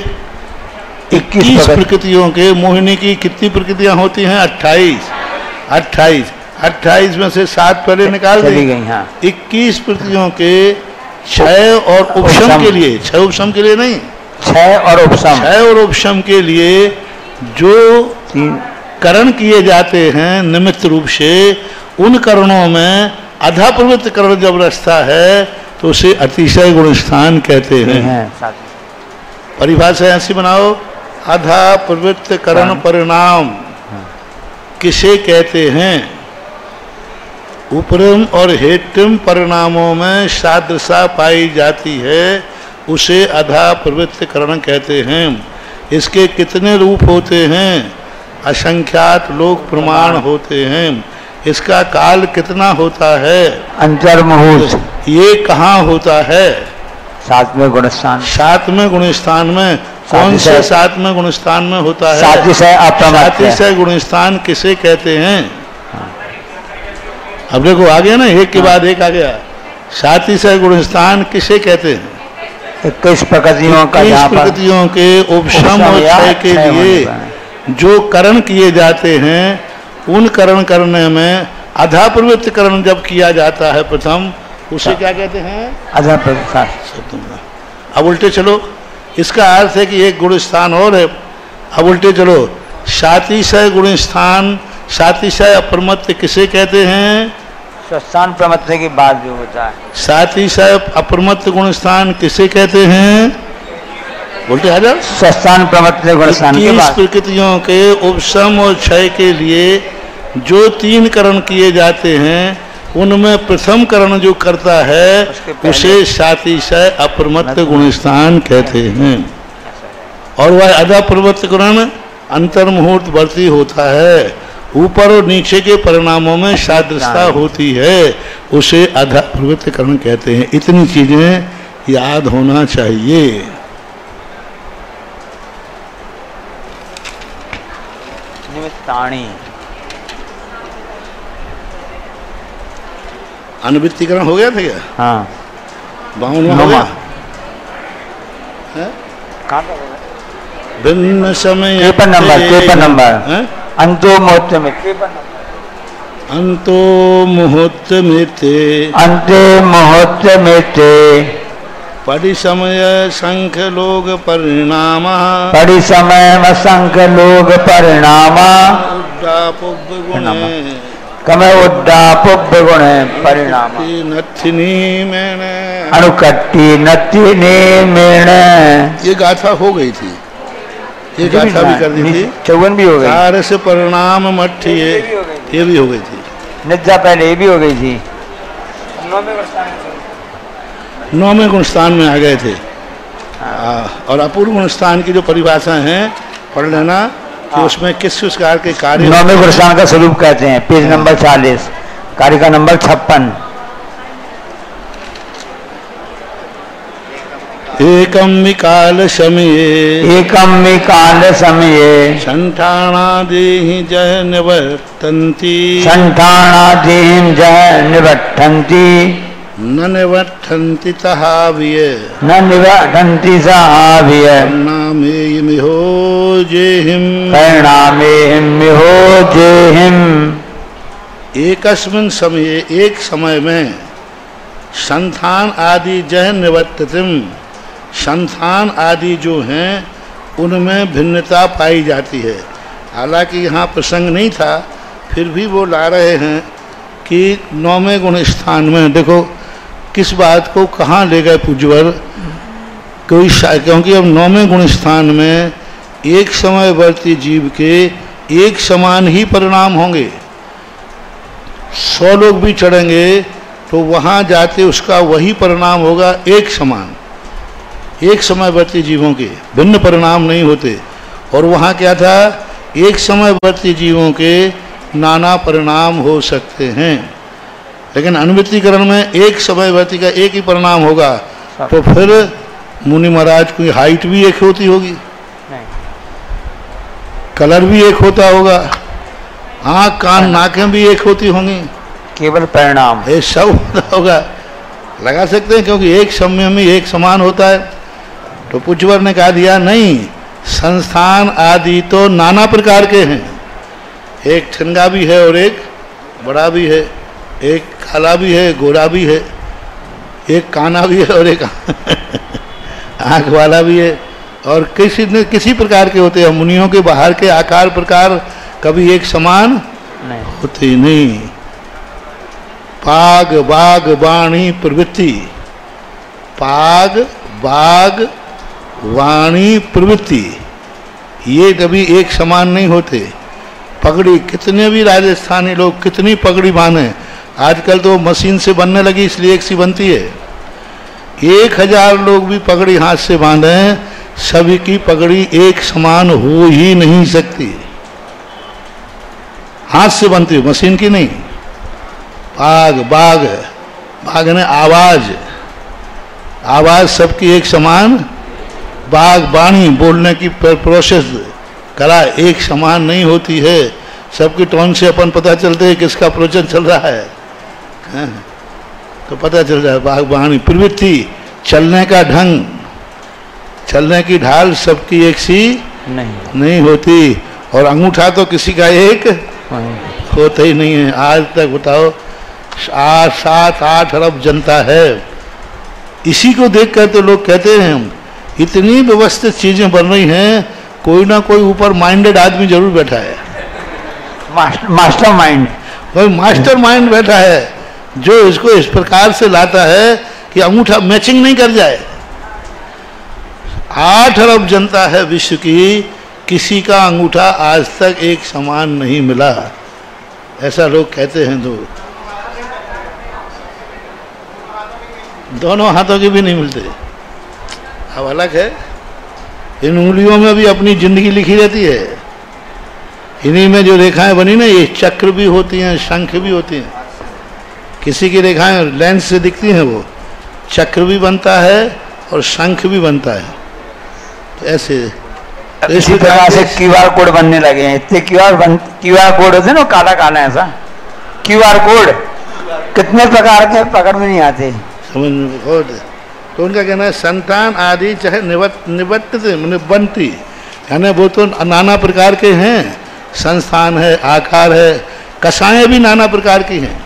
21 प्रकृतियों के। मोहिनी की कितनी प्रकृतियां होती हैं? 28। 28 में से 7 पहले निकाल दी गई। 21 प्रकृतियों के क्षय और उपशम के लिए, क्षय उपशम के लिए नहीं, क्षय और उपशम के लिए जो करण किए जाते हैं निमित्त रूप से, उन करणों में अधा प्रवृत्त करण जब रचता है तो उसे अतिशय गुण स्थान कहते हैं। परिभाषा ऐसी बनाओ, अधा प्रवृत्त करण परिणाम किसे कहते हैं? उपरम और हेतम परिणामों में सादृशा पाई जाती है, उसे अधा प्रवृत्त करण कहते हैं। इसके कितने रूप होते हैं? असंख्यात लोक प्रमाण होते हैं। इसका काल कितना होता है? अंतर मुहूर्त। ये कहाँ होता है? 7वें गुण स्थान। 7वें गुण स्थान में। कौन से 7वें गुण स्थान में होता है? सातिशय गुण स्थान किसे कहते हैं? अब देखो आ गया ना, एक के बाद एक आ गया। सातिशय गुण स्थान किसे कहते हैं? 21 प्रकृतियों का, 21 प्रकृतियों के उपशम और क्षय के लिए जो करण किए जाते हैं, उन करण करने में अधा प्रवृत्ति करण जब किया जाता है प्रथम, उसे क्या कहते हैं? अधा प्रवृत्ति। अब उल्टे चलो, इसका अर्थ है कि एक गुण स्थान और है। अब उल्टे चलो, सातिशय गुण स्थान, सातिशय अप्रमत्त किसे कहते हैं? स्वस्थान प्रमत्त के बाद जो होता है। सातिशय अप्रमत्त गुण स्थान किसे कहते हैं? बोलते हजार स्वस्थान प्रमत्त गुण स्थान के बाद। प्रकृतियों के उपशम और क्षय के लिए जो 3 करण किए जाते हैं, उनमें प्रथम करण जो करता है उसे सातिशय अप्रमत्त गुण स्थान कहते हैं। और वह अधा प्रवृत्त करण अंतर्मुहूर्त वर्ती होता है, ऊपर और नीचे के परिणामों में सादृश्यता होती है, उसे अधा प्रवृत्त करण कहते हैं। इतनी चीजें याद होना चाहिए। निमित्ताणी अनुवृत्तिकरण हो गया था क्या? हाँ, 52वां हो गया। भिन्न समय 53 नंबर अंतो मुहूर्त में, अंतो मुहूर्त में अंते मुहूर्त में परिसमय संख लोग परिणाम, परिसमय में संख लोग परिणाम, कमे उड्डाप गुण परिणाम, नथिनी में अनुकट्टी नथिनी मेण। ये गाथा हो गई थी, ये गाथा भी कर दी थी। 54 भी हो गई। कार्य से परिणाम मठ, ये भी हो गई थी। निद्रा पहले ये भी हो गई थी। 9वें गुणस्थान में आ गए थे। और अपूर्व गुणस्थान की जो परिभाषा है पढ़ लेना कि उसमें किस प्रकार के कार्य। 9वें गुणस्थान का स्वरूप कहते हैं, पेज नंबर 40, कार्य का नंबर 56। एकम विकाल समये, एकम विकाल समये संठाणादेहि जय निवर्तन्ति, संठाणादेहि जय निवर्तन्ति, न निवर्तन्ति तहाविय, न निवर्तन्ति सहाविय, परिणामेयमिहो जेहिम, परिणामेयमिहो जेहिम। एकस्मिन् समये, एक समय में, संथान आदि जय निवर्ततिम, संथान आदि जो हैं उनमें भिन्नता पाई जाती है। हालांकि यहाँ प्रसंग नहीं था, फिर भी वो ला रहे हैं कि 9वें गुण स्थान में देखो किस बात को कहाँ ले गए पूज्यवर, क्योंकि अब 9वें गुण स्थान में एक समयवर्ती जीव के एक समान ही परिणाम होंगे। 100 लोग भी चढ़ेंगे तो वहाँ जाते उसका वही परिणाम होगा, एक समान। एक समयवर्ती जीवों के भिन्न परिणाम नहीं होते। और वहाँ क्या था, एक समयवर्ती जीवों के नाना परिणाम हो सकते हैं, लेकिन अनुवृत्तिकरण में एक समयवर्ती का एक ही परिणाम होगा। तो फिर मुनि महाराज की हाइट भी एक होती होगी, कलर भी एक होता होगा, आँख कान नाकें भी एक होती होंगी, केवल परिणाम ये सब होगा। लगा सकते हैं क्योंकि एक समय में एक समान होता है। तो पूज्यवर ने कहा दिया नहीं, संस्थान आदि तो नाना प्रकार के हैं। एक ठनगा भी है और एक बड़ा भी है, एक काला भी है, गोरा भी है, एक काना भी है और एक आँख वाला भी है, और किसी न किसी प्रकार के होते हैं। मुनियों के बाहर के आकार प्रकार कभी एक समान होते नहीं। पाग बाग वाणी प्रवृत्ति, पाग बाग वाणी प्रवृत्ति ये कभी एक समान नहीं होते। पगड़ी, कितने भी राजस्थानी लोग कितनी पगड़ी बांधे, आजकल तो मशीन से बनने लगी इसलिए एक सी बनती है। 1000 लोग भी पगड़ी हाथ से बांधे, सभी की पगड़ी एक समान हो ही नहीं सकती। हाथ से बनती है, मशीन की नहीं। पाग बाग, बाग ने आवाज, आवाज सबकी एक समान। बाग बाणी, बोलने की प्रोसेस कला एक समान नहीं होती है। सबकी टोन से अपन पता चलते है किसका प्रवचन चल रहा है, तो पता चल रहा है। बाग बाणी प्रवृत्ति, चलने का ढंग, चलने की ढाल सबकी एक सी नहीं होती, और अंगूठा तो किसी का एक होता ही नहीं है। आज तक बताओ 7-8 अरब जनता है, इसी को देखकर तो लोग कहते हैं इतनी व्यवस्थित चीजें बन रही हैं, कोई ना कोई ऊपर माइंडेड आदमी जरूर बैठा है, मास्टर माइंड, कोई मास्टर माइंड बैठा है जो इसको इस प्रकार से लाता है कि अंगूठा मैचिंग नहीं कर जाए। 8 अरब जनता है विश्व की, किसी का अंगूठा आज तक एक समान नहीं मिला, ऐसा लोग कहते हैं। दोनों हाथों के भी नहीं मिलते। अब अलग है, इन उंगलियों में भी अपनी जिंदगी लिखी रहती है, इन्हीं में जो रेखाएं बनी ना, ये चक्र भी होती हैं, शंख भी होती हैं। किसी की रेखाएं लेंस से दिखती हैं, वो चक्र भी बनता है और शंख भी बनता है। तो ऐसे इसी प्रकार से क्यूआर कोड बनने लगे हैं। इतने क्यूआर कोड होते हैं ना, काला काला ऐसा क्यूआर कोड, कितने प्रकार के पकड़ में नहीं आते, समझ में बहुत है। तो उनका कहना है संतान आदि चाहे निबंती, यानी वो तो नाना प्रकार के हैं, संस्थान है, आकार है, कषाएं भी नाना प्रकार की हैं,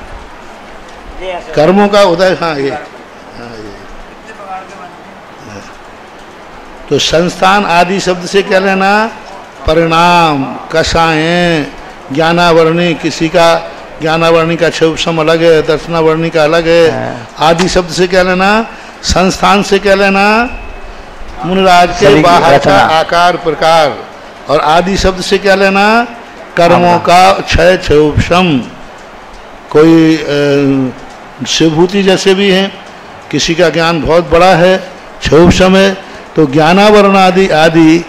कर्मों का उदय। हाँ ये तो संस्थान आदि शब्द से क्या लेना, परिणाम, कषाएं, ज्ञानावरणी, किसी का ज्ञानावरणी का क्षोभसम अलग है, दर्शनावरणी का अलग है। आदि शब्द से क्या लेना, संस्थान से क्या लेना, मुनिराज के बाहर का आकार प्रकार, और आदि शब्द से क्या लेना, कर्मों का क्षय क्षोभसम। कोई शिवभूति जैसे भी हैं, किसी का ज्ञान बहुत बड़ा है, क्षोभसम है, तो ज्ञानावरण आदि आदि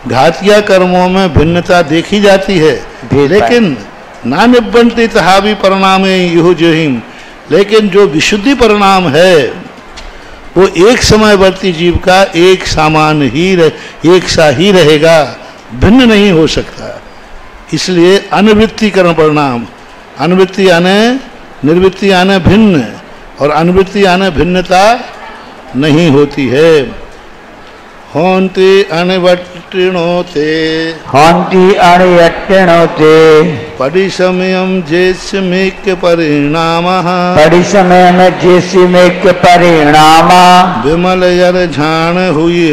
घातिया कर्मों में भिन्नता देखी जाती है, लेकिन ना निबंती तहावी परिणाम युहुजहिम, लेकिन जो विशुद्धि परिणाम है वो एक समयवर्ती जीव का एक समान ही एक सा ही रहेगा, भिन्न नहीं हो सकता। इसलिए अनिवृत्तिकरण परिणाम, अनिवृत्ति आने निर्वृत्ति आने भिन्न, और अनिवृत्ति आने भिन्नता नहीं होती है। होन्ति अनिवट्टिणोते, होन्ति अनिवट्टिणोते, परिसमयम जेस्मिक परिणामः, परिसमयम जेस्मिक परिणामा, विमल यर झाण हुई,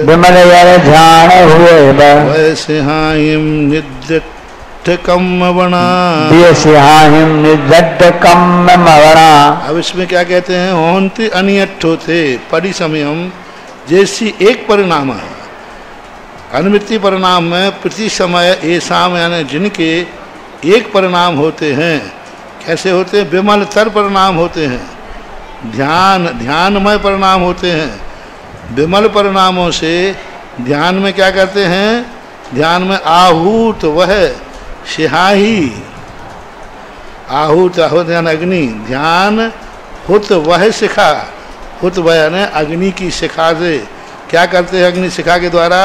विमल यर झाण हुए, वैसे हाइम निद्दट कम वना, वैसे हाइम निद्दट कम वना। अब इसमें क्या कहते हैं, होन्ति अनियट्ठोते परिसमयम, जैसी एक परिणाम है। अनिवृत्ति परिणाम में प्रति समय ऐसाम, यानी जिनके एक परिणाम होते हैं। कैसे होते हैं, विमल तर परिणाम होते हैं, ध्यानमय परिणाम होते हैं। विमल परिणामों से ध्यान में क्या करते हैं, ध्यान में आहूत वह सिहाही, आहूत आहुत यानी अग्नि, ध्यान हुत वह शिखा, हुत वह ने अग्नि की शिखा से क्या करते हैं, अग्नि शिखा के द्वारा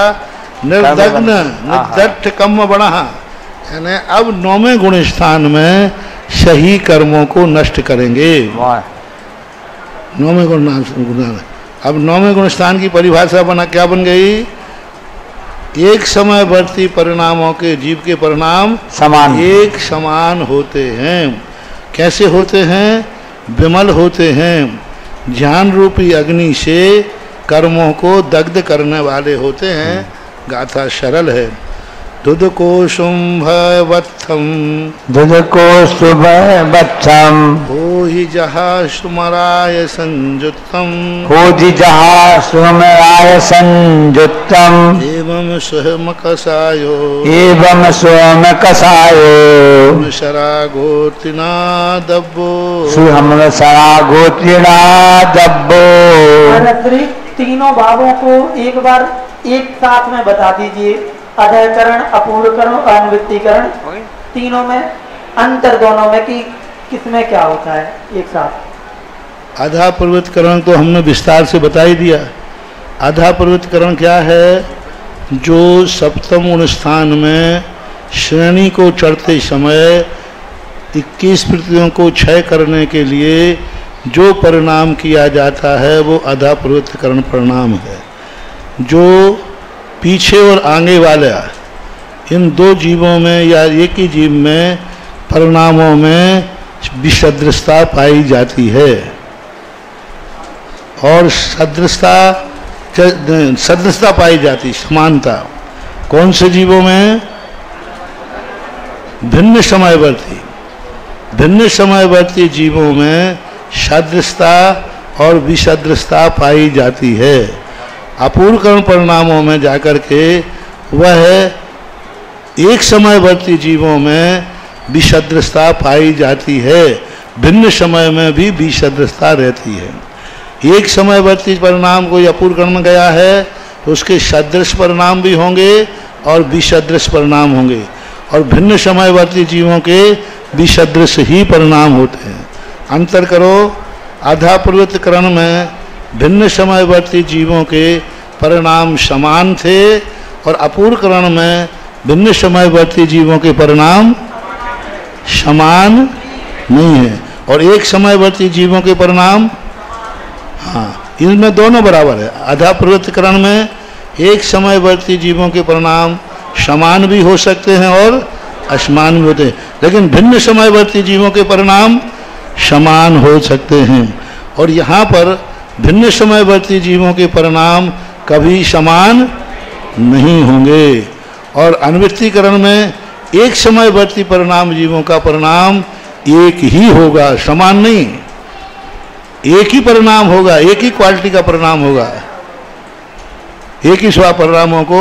निर्दग्न निर्दट्ठ कम बड़ा, यानी अब 9वें गुण स्थान में सही कर्मों को नष्ट करेंगे। 9वें गुण, अब 9वें गुण स्थान की परिभाषा बना क्या बन गई, एक समयवर्ती परिणामों के जीव के परिणाम समान, एक समान होते हैं। कैसे होते हैं, विमल होते हैं, ज्ञान रूपी अग्नि से कर्मों को दग्ध करने वाले होते हैं। गाथा सरल है। दुध को शुंभवत्थम, दुध को शुंभवत्थम, हो ही जहा सुमराय संयुक्तम, हो ही जहा सुमराय संयुक्तम, एवं स्वयं कसायो, एवं स्वयं कसायो, शरा गोतिना दब्बो, सुहम शरा गोतिना दब्बो। तीनों भावों को एक बार एक साथ में बता दीजिए, अधःकरण, अपूर्वकरण और अनुवृत्तिकरण, तीनों में अंतर दोनों में कि किसमें क्या होता है एक साथ। आधा प्रवृत्तिकरण तो हमने विस्तार से बता ही दिया। आधा प्रवृत्तिकरण क्या है, जो सप्तम गुण स्थान में श्रेणी को चढ़ते समय 21 वृत्तियों को क्षय करने के लिए जो परिणाम किया जाता है वो आधा प्रवृत्तिकरण परिणाम है। जो पीछे और आगे वाला इन दो जीवों में या एक ही जीव में परिणामों में विसदृशता पाई जाती है। और सदृशता पाई जाती, समानता कौन से जीवों में? भिन्न समयवर्ती जीवों में सदृशता और विसदृशता पाई जाती है। अपूर्व कर्म परिणामों में जाकर के वह एक समयवर्ती जीवों में विसदृशता पाई जाती है, भिन्न समय में भी विसदृशता रहती है। एक समयवर्ती परिणाम कोई अपूर्व कर्म में गया है तो उसके सदृश परिणाम भी होंगे और विसदृश परिणाम होंगे, और भिन्न समयवर्ती जीवों के विसदृश ही परिणाम होते हैं। अंतर करो, आधा प्रवृत्त करण में भिन्न समयवर्ती जीवों के परिणाम समान थे और अपूर्व करण में भिन्न समयवर्ती जीवों के परिणाम समान नहीं है, और एक समयवर्ती जीवों के परिणाम, हाँ, इनमें दोनों बराबर है। आधा प्रवृत्तिकरण में एक समयवर्ती जीवों के परिणाम समान भी हो सकते हैं और असमान भी होते हैं, लेकिन भिन्न समयवर्ती जीवों के परिणाम समान हो सकते हैं। और यहाँ पर भिन्न समयवर्ती जीवों के परिणाम कभी समान नहीं होंगे। और अनुवृत्तिकरण में एक समयवर्ती परिणाम जीवों का परिणाम एक ही होगा, समान नहीं, एक ही परिणाम होगा, एक ही क्वालिटी का परिणाम होगा, एक ही स्व परिणामों को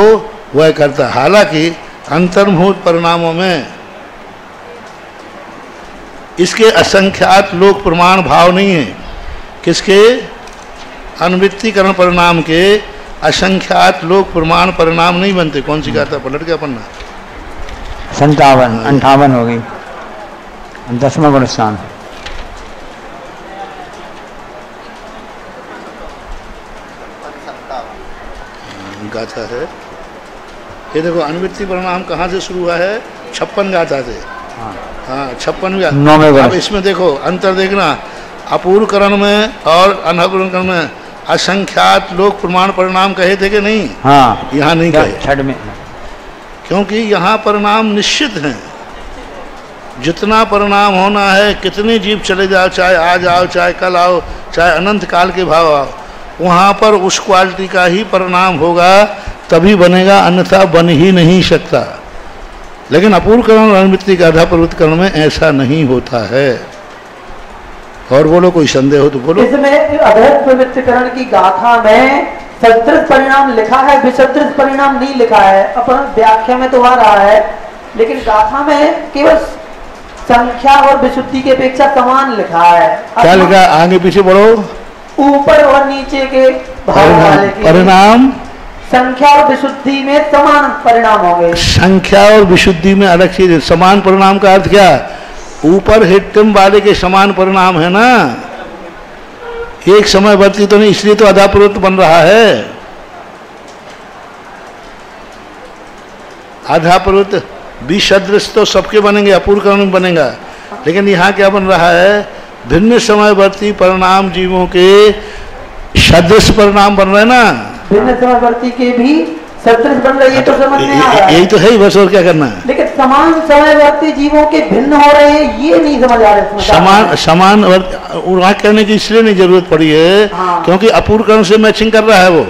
वह करता है। हालांकि अंतर्मुहूर्त परिणामों में इसके असंख्यात लोक प्रमाण भाव नहीं है। किसके? अनुवृत्तिकरण परिणाम के असंख्यात लोक प्रमाण परिणाम नहीं बनते। कौन सी गाता पलट गया पन्ना? 57 हो गई, 10वां गुण स्थान। गाथा है ये, देखो अनुवृत्ति परिणाम कहाँ से शुरू हुआ है? 56 गाथा से। हाँ 56। अब इसमें देखो अंतर देखना, अपूर्व करण में और अनपूर्व करण में असंख्यात लोक प्रमाण परिणाम कहे थे कि नहीं? हाँ, यहाँ नहीं कहे, छठ में, क्योंकि यहाँ परिणाम निश्चित हैं। जितना परिणाम होना है, कितने जीव चले जाओ, चाहे आज आओ, चाहे कल आओ, चाहे अनंत काल के भाव आओ, वहाँ पर उस क्वालिटी का ही परिणाम होगा, तभी बनेगा, अन्यथा बन ही नहीं सकता। लेकिन अपूर्व करण और अनुवृत्ति का आधा प्रवृत्तिकरण में ऐसा नहीं होता है। और बोलो, कोई संदेह हो तो बोलो। इसमें अभेद प्रवृत्तिकरण की गाथा में सदृश परिणाम लिखा है, विसदृश परिणाम नहीं लिखा है। अपन व्याख्या में तो आ रहा है, लेकिन गाथा में केवल संख्या और विशुद्धि की अपेक्षा समान लिखा है। क्या लिखा? आगे पीछे बढ़ो। ऊपर और नीचे के भाव वाले परिणाम संख्या और विशुद्धि में समान परिणाम होंगे। संख्या और विशुद्धि में अलग चीज है। समान परिणाम का अर्थ क्या? ऊपर हिट्टम वाले के समान परिणाम है ना, एक समयवर्ती तो नहीं, इसलिए तो आधा प्रवृत्त बन रहा है। आधा प्रवृत्त विसदृश तो सबके बनेंगे, अपूर्व करण में बनेगा, लेकिन यहाँ क्या बन रहा है? भिन्न समयवर्ती परिणाम जीवों के सदृश परिणाम बन रहे हैं ना, भिन्न समयवर्ती के भी सदृश बन रहे, ये तो समझ में आ रहा है। यही तो है, बस और क्या करना है। लेकिन समान समयवर्ती जीवों के भिन्न हो रहे हैं, ये नहीं समझ आ रहा है। समान वहाँ करने की इसलिए नहीं जरूरत पड़ी है, हाँ। क्योंकि अपूर्व कर्ण से मैचिंग कर रहा है वो।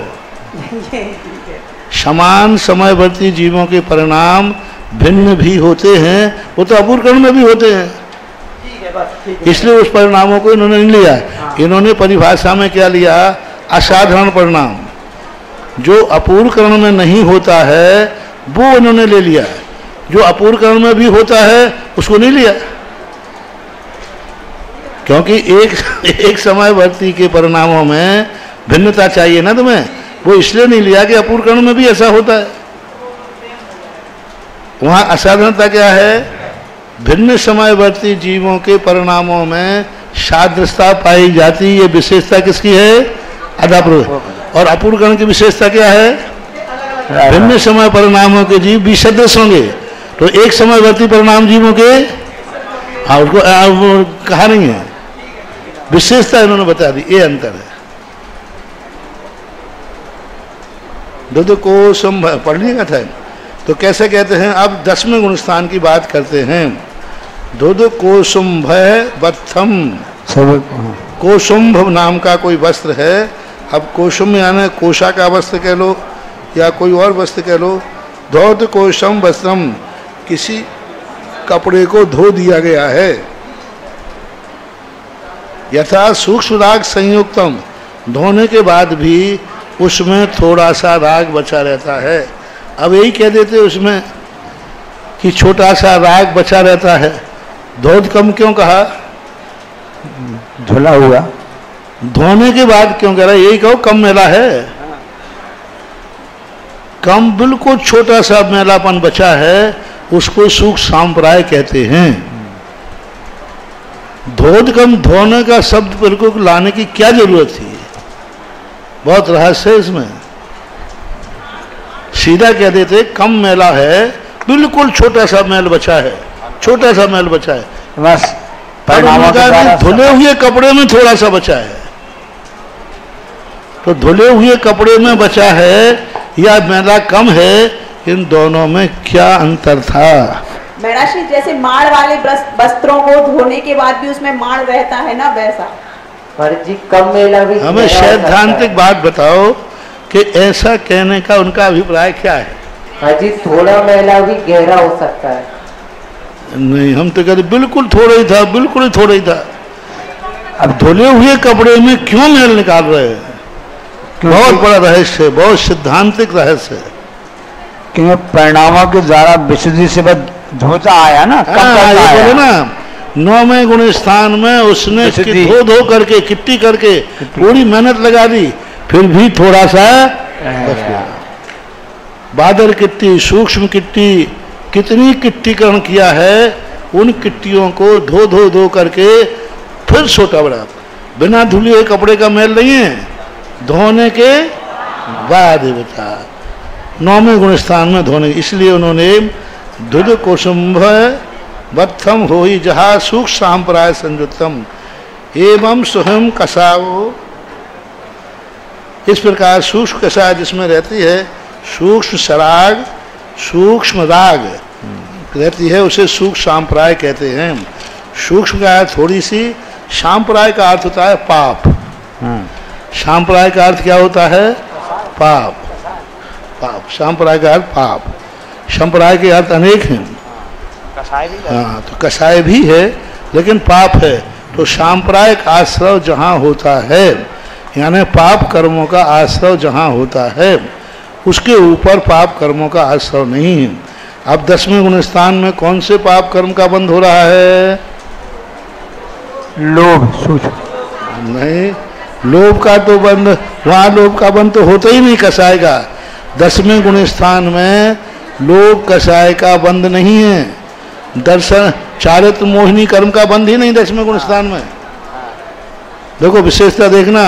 समान समयवर्ती जीवों के परिणाम भिन्न भी होते हैं, वो तो अपूर्व कर्ण में भी होते हैं, इसलिए उस परिणामों को इन्होंने नहीं लिया। हाँ। इन्होंने परिभाषा में क्या लिया? असाधारण परिणाम, जो अपूर्व कर्ण में नहीं होता है वो इन्होंने ले लिया, जो अपूर्व कर्ण में भी होता है उसको नहीं लिया, क्योंकि एक समयवर्ती के परिणामों में भिन्नता चाहिए ना तुम्हें, वो इसलिए नहीं लिया कि अपूर्व कर्ण में भी ऐसा होता है। वहाँ असाधारणता क्या है? भिन्न समयवर्ती जीवों के परिणामों में सादृशता पाई जाती, ये विशेषता किसकी है? आधापूर्व। और अपूर्व कर्ण की विशेषता क्या है? भिन्न समय परिणामों के जीव विसदृश होंगे, तो एक समयवर्ती परिणाम जीवों के, हाँ, उसको कहा नहीं है, विशेषता इन्होंने बता दी, ये अंतर है। दुध को शुंभ पढ़ने का था। तो कैसे कहते हैं? अब 10वें गुणस्थान की बात करते हैं। दुध कोशुंभ वत्थम, कोशुंभ नाम का कोई वस्त्र है। अब कोशुंभ यानी कोशा का वस्त्र कह लो या कोई और वस्त्र कह लो। धौत कोशम वस्त्रम, किसी कपड़े को धो दिया गया है। यथा सूक्ष्म राग संयुक्तम, धोने के बाद भी उसमें थोड़ा सा राग बचा रहता है। अब यही कह देते उसमें कि छोटा सा राग बचा रहता है। धोत कम क्यों कहा? धुला हुआ। धोने के बाद क्यों कह रहा है? यही कहो कम मैला है। कम बिल्कुल छोटा सा मैलापन बचा है, उसको सूक्ष्म सांप्राय कहते हैं। धोत कम, धोने का शब्द बिल्कुल लाने की क्या जरूरत थी? बहुत रहस्य है इसमें। सीधा कह देते कम मैला है, बिल्कुल छोटा सा मैल बचा है, छोटा सा मैल बचा है बस। धुले हुए कपड़े में थोड़ा सा बचा है। तो धुले हुए कपड़े में बचा है या मैला कम है, इन दोनों में क्या अंतर था? महर्षि जैसे माड़ वाले वस्त्रों को धोने के बाद भी उसमें माड़ रहता है ना, वैसा। पर जी कम मैला भी हमें सैद्धांतिक बात बताओ कि ऐसा कहने का उनका अभिप्राय क्या है? हाजी थोड़ा मैला भी गहरा हो सकता है। नहीं, हम तो कहते बिल्कुल थोड़ा ही था, बिल्कुल ही थोड़ा ही था। अब धुले हुए कपड़े में क्यों मैल निकाल रहे हैं? बहुत बड़ा रहस्य है, बहुत सिद्धांतिक रहस्य है। क्योंकि परिणामों के द्वारा विशुद्धि से धोता आया ना। ये बोले ना 9वें गुण स्थान में उसने धो धो करके किट्टी करके पूरी मेहनत लगा दी, फिर भी थोड़ा सा बच गया। बादल किट्टी, सूक्ष्म किट्टी, कितनी किट्टीकरण किया है, उन किट्टियों को धो धो धो करके फिर छोटा बड़ा। बिना धुले हुए कपड़े का मैल नहीं है, धोने के बाद ही बचा। 9वें गुण स्थान में धोने, इसलिए उन्होंने दुध कोशुंभ वत्थम हो ही जहा सूक्ष्म सांप्राय संयुक्तम एवं स्वयं कसाओ। इस प्रकार सूक्ष्म कसा जिसमें रहती है, सूक्ष्म सराग, सूक्ष्म राग रहती है, उसे सूक्ष्म सांप्राय कहते हैं। सूक्ष्म का अर्थ थोड़ी सी, सांप्राय का अर्थ होता है पाप। सांप्राय का अर्थ क्या होता है? पाप। पाप, सांप्राय का अर्थ पाप। संप्राय के अर्थ अनेक हैं। हाँ, तो कसाय भी है लेकिन पाप है। तो सांप्रायिक आश्रव जहाँ होता है, यानी पाप कर्मों का आश्रव जहाँ होता है, उसके ऊपर पाप कर्मों का आश्रव नहीं है। अब 10वें गुण स्थान में कौन से पाप कर्म का बंध हो रहा है? लोभ, सूक्ष्म नहीं, लोभ का तो बंद, वहाँ लोभ का बंद तो होता ही नहीं कसाय का। 10वें गुण स्थान में लोभ कसाय का बंद नहीं है। दर्शन चारित्र मोहिनी कर्म का बंद ही नहीं 10वें गुण स्थान में। देखो विशेषता देखना,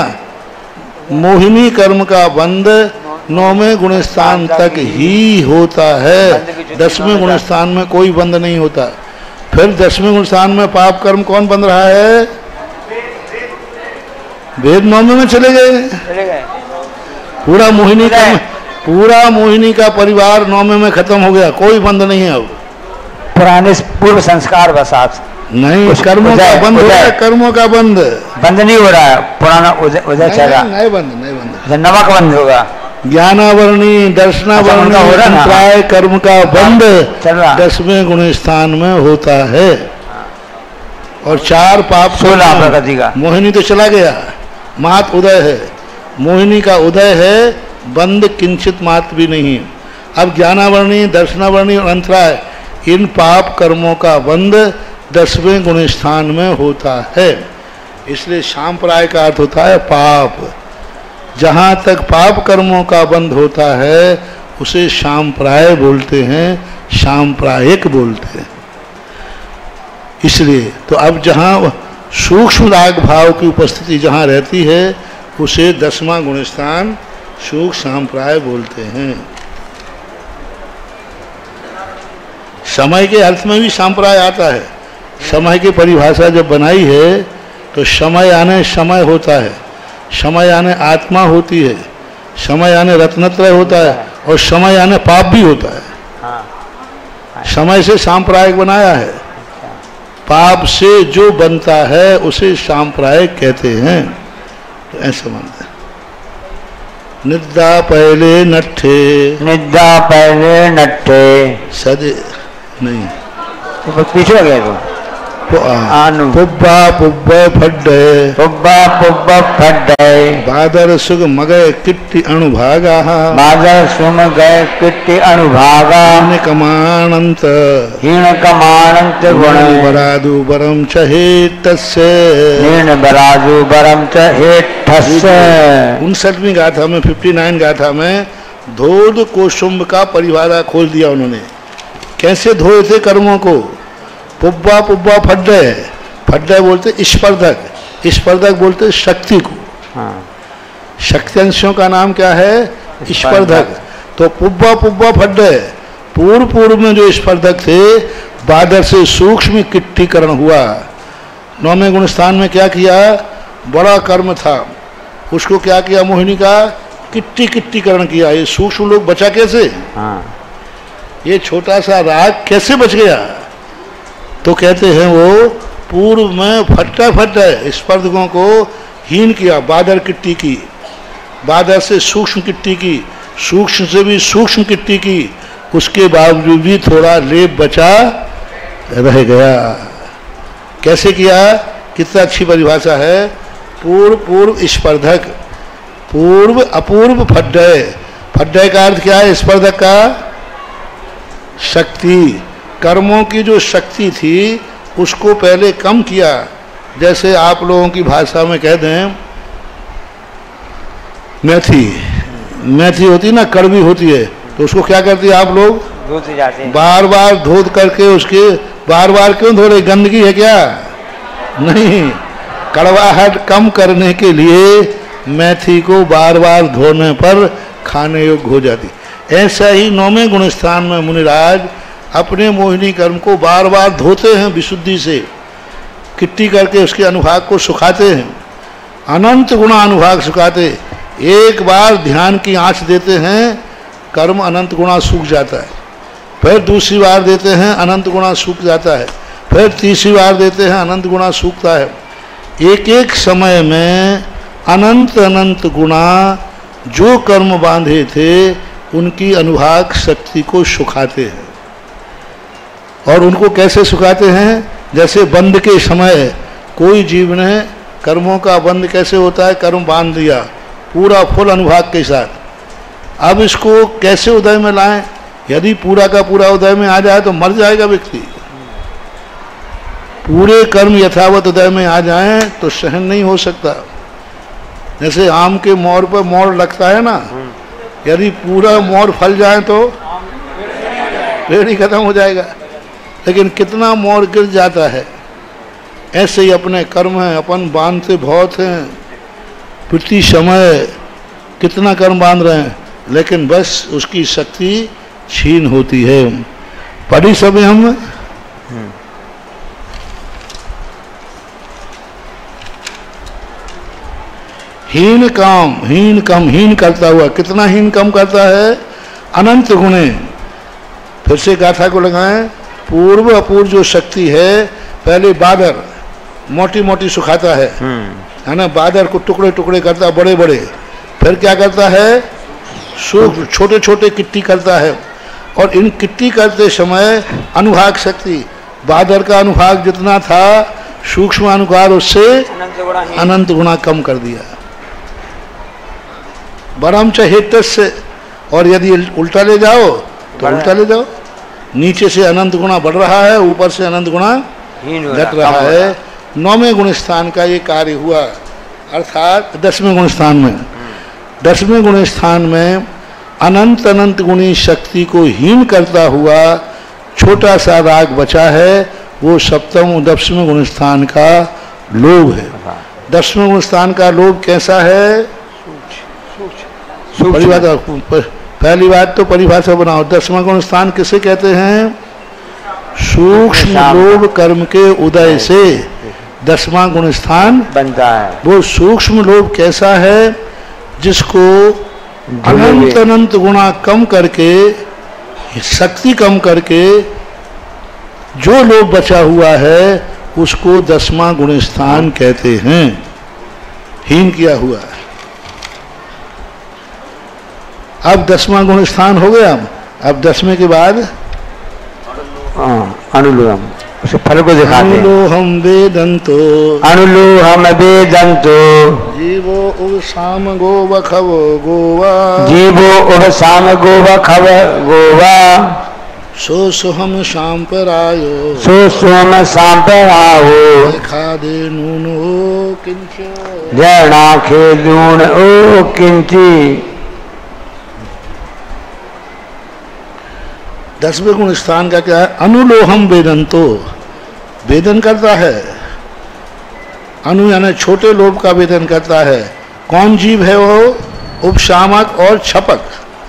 मोहिनी कर्म का बंद 9वें गुण स्थान तक ही होता है, 10वें गुण स्थान में कोई बंद नहीं होता। फिर 10वें गुण स्थान में पाप कर्म कौन बंद रहा है? वेद 9वें में चले गए। पूरा मोहिनी का परिवार 9वें में खत्म हो गया, कोई बंद नहीं है। अब पुराने पूर्व संस्कार बसात नहीं, कर्मों का बंद हो रहा है, कर्मों का बंद नहीं हो रहा है। पुराना उदय चल रहा, नहीं बंद। नमक बंद होगा। ज्ञानावरणी, दर्शनावरणी, प्राय कर्म का बंद 10वें गुण स्थान में होता है। और 4 पाप 16 प्रकृति का। मोहिनी तो चला गया, मात उदय है। मोहिनी का उदय है, बंद किंचित मात भी नहीं। अब ज्ञानावरणी, दर्शनावरणी और अंतराय, इन पाप कर्मों का बंद 10वें गुण स्थान में होता है। इसलिए सांप्राय का अर्थ होता है पाप। जहाँ तक पाप कर्मों का बंद होता है उसे सांप्राय बोलते हैं, सांप्रायिक बोलते हैं। इसलिए तो अब जहाँ सूक्ष्म राग भाव की उपस्थिति जहाँ रहती है उसे 10वां गुण स्थान सूक्ष्म सांप्राय बोलते हैं। समय के अर्थ में भी सांप्राय आता है। समय की परिभाषा जब बनाई है तो समय आने समय होता है, समय आने आत्मा होती है, समय यानी रत्नत्रय होता है और समय यानी पाप भी होता है। समय से सांप्रायिक बनाया है, पाप से जो बनता है उसे सांप्रायिक कहते हैं। तो ऐसा मानते हैं। निद्रा पहले नट्ठे, निद्रा पहले नट्ठे, सदे नहीं तो पीछे हो गया पुब्बा पुब्बा फड्डे, पुब्बा पुब्बा फड्डे, बादर सुग मगय किट्टि अणुभागा, बादर सुम गए किट्टि अणुभागा, हीन कमानंत, हीन कमानंत गुण, बरादु बरम चहेतस्य, हीन बरादु बरम चहेतस्य। 59वीं गाथा में 59 गाथा में धोध कोशुंभ का परिभाषा खोल दिया उन्होंने। कैसे धोए थे कर्मों को? पुब्बा पुब्बा फड्डे, फड्डे बोलते स्पर्धक, स्पर्धक बोलते शक्ति को। शक्ति अंशों का नाम क्या है? स्पर्धक। तो पुब्बा पुब्बा फड्डे, पूर्व पूर्व में जो स्पर्धक थे, बादर से सूक्ष्म किट्टीकरण हुआ। 9वें गुण स्थान में क्या किया? बड़ा कर्म था, उसको क्या किया? मोहिनी का किट्टीकरण किया। ये सूक्ष्म लोग बचा कैसे? ये छोटा सा राग कैसे बच गया? तो कहते हैं वो पूर्व में फट्टा स्पर्धकों को हीन किया, बादर किट्टी की, बादर से सूक्ष्म किट्टी की, सूक्ष्म से भी सूक्ष्म किट्टी की, उसके बावजूद भी थोड़ा लेप बचा रह गया। कैसे किया? कितना अच्छी परिभाषा है। पूर्व पूर्व स्पर्धक, पूर्व अपूर्व फड्डय, फड्डय का अर्थ क्या है? स्पर्धक का शक्ति, कर्मों की जो शक्ति थी उसको पहले कम किया। जैसे आप लोगों की भाषा में कह दें मेथी, मेथी होती ना, कड़वी होती है, तो उसको क्या करती है आप लोग? धोते जाते हैं। बार बार धो करके उसके बार बार क्यों धो रहे? गंदगी है क्या? नहीं, कड़वाहट कम करने के लिए मेथी को बार बार धोने पर खाने योग्य हो जाती। ऐसा ही 9वें गुण स्थान में मुनिराज अपने मोहिनी कर्म को बार बार धोते हैं, विशुद्धि से किट्टी करके उसके अनुभाग को सुखाते हैं। अनंत गुणा अनुभाग सुखाते, एक बार ध्यान की आँच देते हैं, कर्म अनंत गुणा सूख जाता है। फिर दूसरी बार देते हैं, अनंत गुणा सूख जाता है। फिर तीसरी बार देते हैं, अनंत गुणा सूखता है। एक एक समय में अनंत अनंत गुणा जो कर्म बांधे थे उनकी अनुभाग शक्ति को सुखाते हैं। और उनको कैसे सुखाते हैं? जैसे बंद के समय कोई जीव ने कर्मों का बंद कैसे होता है? कर्म बांध दिया पूरा फुल अनुभाग के साथ। अब इसको कैसे उदय में लाएं? यदि पूरा का पूरा उदय में आ जाए तो मर जाएगा व्यक्ति। पूरे कर्म यथावत उदय में आ जाएं तो सहन नहीं हो सकता। जैसे आम के मोर पर मोर लगता है ना, यदि पूरा मोर फल जाए तो पेड़ ही खत्म हो जाएगा, लेकिन कितना मोर गिर जाता है। ऐसे ही अपने कर्म हैं, अपन बांधते बहुत हैं, प्रति समय कितना कर्म बांध रहे हैं, लेकिन बस उसकी शक्ति छीन होती है। पढ़ी सभी हम हीन काम, हीन कम, हीन करता हुआ, कितना हीन कम करता है? अनंत गुणे। फिर से गाथा को लगाएं, पूर्व अपूर्व जो शक्ति है, पहले बादर मोटी मोटी सुखाता है ना, बादर को टुकड़े टुकड़े करता है बड़े बड़े। फिर क्या करता है? छोटे छोटे किट्टी करता है। और इन किट्टी करते समय अनुभाग शक्ति, बादर का अनुभाग जितना था सूक्ष्म अनुभाग, उससे अनंत गुणा कम कर दिया। बरम चहेतस्य। और यदि उल्टा ले जाओ तो उल्टा ले जाओ, नीचे से अनंत गुणा बढ़ रहा है, ऊपर से अनंत गुणा घट रहा है। 9वें गुण स्थान का ये कार्य हुआ। अर्थात 10वें गुण स्थान में, 10वें गुण स्थान में अनंत अनंत गुणी शक्ति को हीन करता हुआ छोटा सा राग बचा है, वो 10वें गुण स्थान का लोभ है। 10वें गुण स्थान का लोभ कैसा है? पहली बात तो परिभाषा बनाओ। 10वां गुण स्थान किसे कहते हैं? सूक्ष्म लोभ कर्म के उदय से 10वां गुण स्थान बनता है। वो सूक्ष्म लोभ कैसा है? जिसको अनंत अनंत गुणा कम करके, शक्ति कम करके जो लोभ बचा हुआ है उसको 10वां गुण स्थान कहते हैं, हीन किया हुआ है। अब 10वां गुण स्थान हो गया। अब 10वें के बाद अनुलोम, उसे फल को दिखाते हैं। अनुलोहम वेदंतो, अनुलोहम वेदंतो, जीवो उषाम गोवखव गोवा, जीवो उषाम गोवखव गोवा, सो सुहम सांपरायो, सो सोम सांपरायो, खादे नूनो किंच, जनाखे लूण ओ किंची। 10वें गुण स्थान का क्या है? अनुलोहम वेदंतो, वेदन करता है। अनु यानी छोटे लोभ का वेदन करता है। कौन जीव है वो? उपशामक और छपक।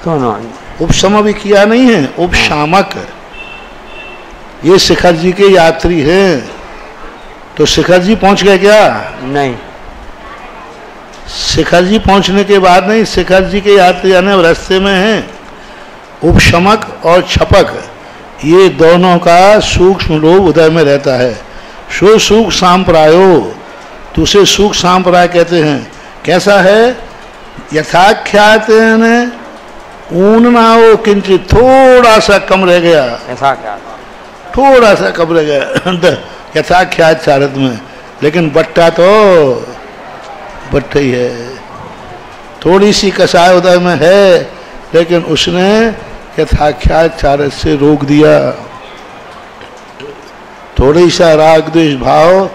दोनों। उपशम भी किया नहीं है, उपशामक। ये शिखर जी के यात्री हैं। तो शिखर जी पहुंच गए क्या? नहीं, शिखर जी पहुंचने के बाद नहीं, शिखर जी के यात्री यानी रास्ते में हैं। उपशमक और छपक, ये दोनों का सूक्ष्म लोभ उदय में रहता है। सो सूक्ष्म सांप्रायो, तो उसे सूक्ष्म सांप्राय कहते हैं। कैसा है? यथाख्यात ऊननाओ किंचित, थोड़ा सा कम रह गया। ऐसा क्या? थोड़ा सा कम रह गया यथाख्यात चारत में, लेकिन बट्टा तो बट्टा ही है। थोड़ी सी कसाय उदय में है, लेकिन उसने यथाख्यात चारत से रोक दिया। थोड़ी सा राग द्वेष भाव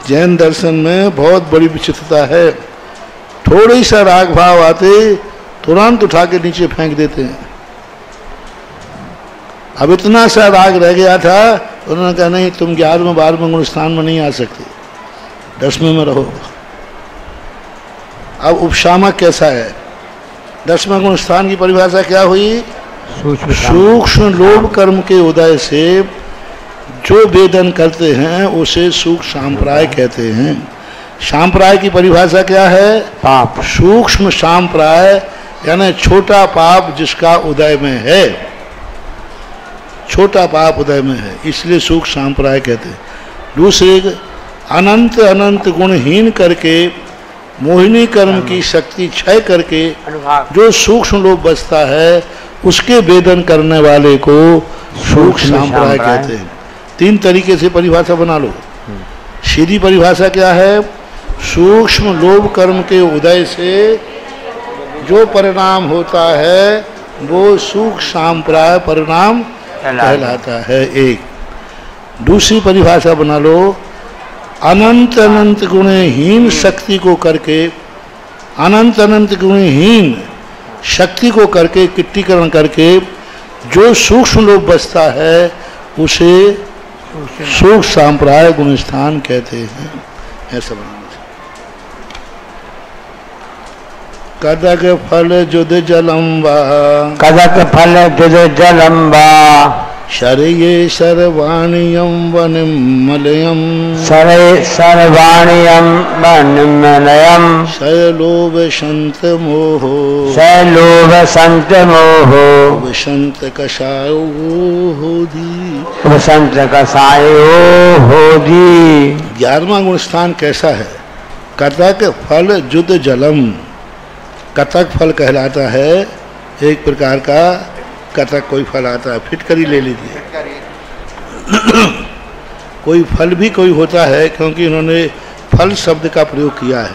जैन दर्शन में बहुत बड़ी विचित्रता है। थोड़ी सा राग भाव आते तुरंत उठा के नीचे फेंक देते हैं। अब इतना सा राग रह गया था, उन्होंने कहा नहीं, तुम 11वें 12वें गुण स्थान में नहीं आ सकते, 10वें में रहो। अब उपशामक कैसा है? 10वें गुण स्थान की परिभाषा क्या हुई? सूक्ष्म लोभ कर्म के उदय से जो वेदन करते हैं उसे सूक्ष्म सांप्राय कहते हैं। सांप्राय की परिभाषा क्या है? पाप। सूक्ष्म सांप्राय यानी छोटा पाप जिसका उदय में है, छोटा पाप उदय में है, इसलिए सूक्ष्म सांप्राय कहते हैं। दूसरे, अनंत अनंत गुणहीन करके, मोहिनी कर्म की शक्ति क्षय करके जो सूक्ष्म लोभ बचता है उसके वेदन करने वाले को सूक्ष्म सांप्राय कहते हैं। 3 तरीके से परिभाषा बना लो। सीधी परिभाषा क्या है? सूक्ष्म लोभ कर्म के उदय से जो परिणाम होता है वो सूक्ष्म सांप्राय परिणाम कहलाता है। एक। दूसरी परिभाषा बना लो, अनंत अनंत गुणहीन शक्ति को करके, अनंत अनंत गुणहीन शक्ति को करके, किट्टीकरण करके जो सूक्ष्म लोभ बचता है उसे सूक्ष्म सांप्राय गुण स्थान कहते हैं। ऐसा बनाना। कदक फल जुद जलम्बा, कदक फल जुद जलम्बा, शरये सर्वाणियम वनिमलयम, शरये सर्वाणियम वनिमलयम, शयलोभ संत मोहो, शैलोभ संत मोहो, वसंत कषायो होधी, वसंत कषायो होधी। 11वां गुण स्थान कैसा है? कतक फल जुद जलम। कतक फल कहलाता है एक प्रकार का, कतक कोई फल आता है, फिटकरी ले लीजिए। कोई फल भी कोई होता है, क्योंकि इन्होंने फल शब्द का प्रयोग किया है।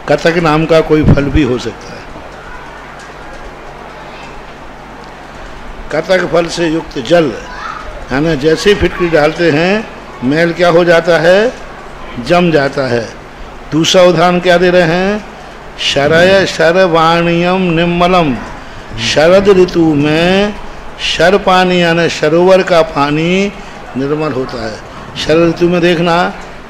कतक नाम का कोई फल भी हो सकता है। कतक फल से युक्त जल, यानी जैसे फिटकरी डालते हैं मैल क्या हो जाता है? जम जाता है। दूसरा उदाहरण क्या दे रहे हैं? शरय शरवाणियम निर्मलम। शरद ऋतु में शर पानी यानी सरोवर का पानी निर्मल होता है। शरद ऋतु में देखना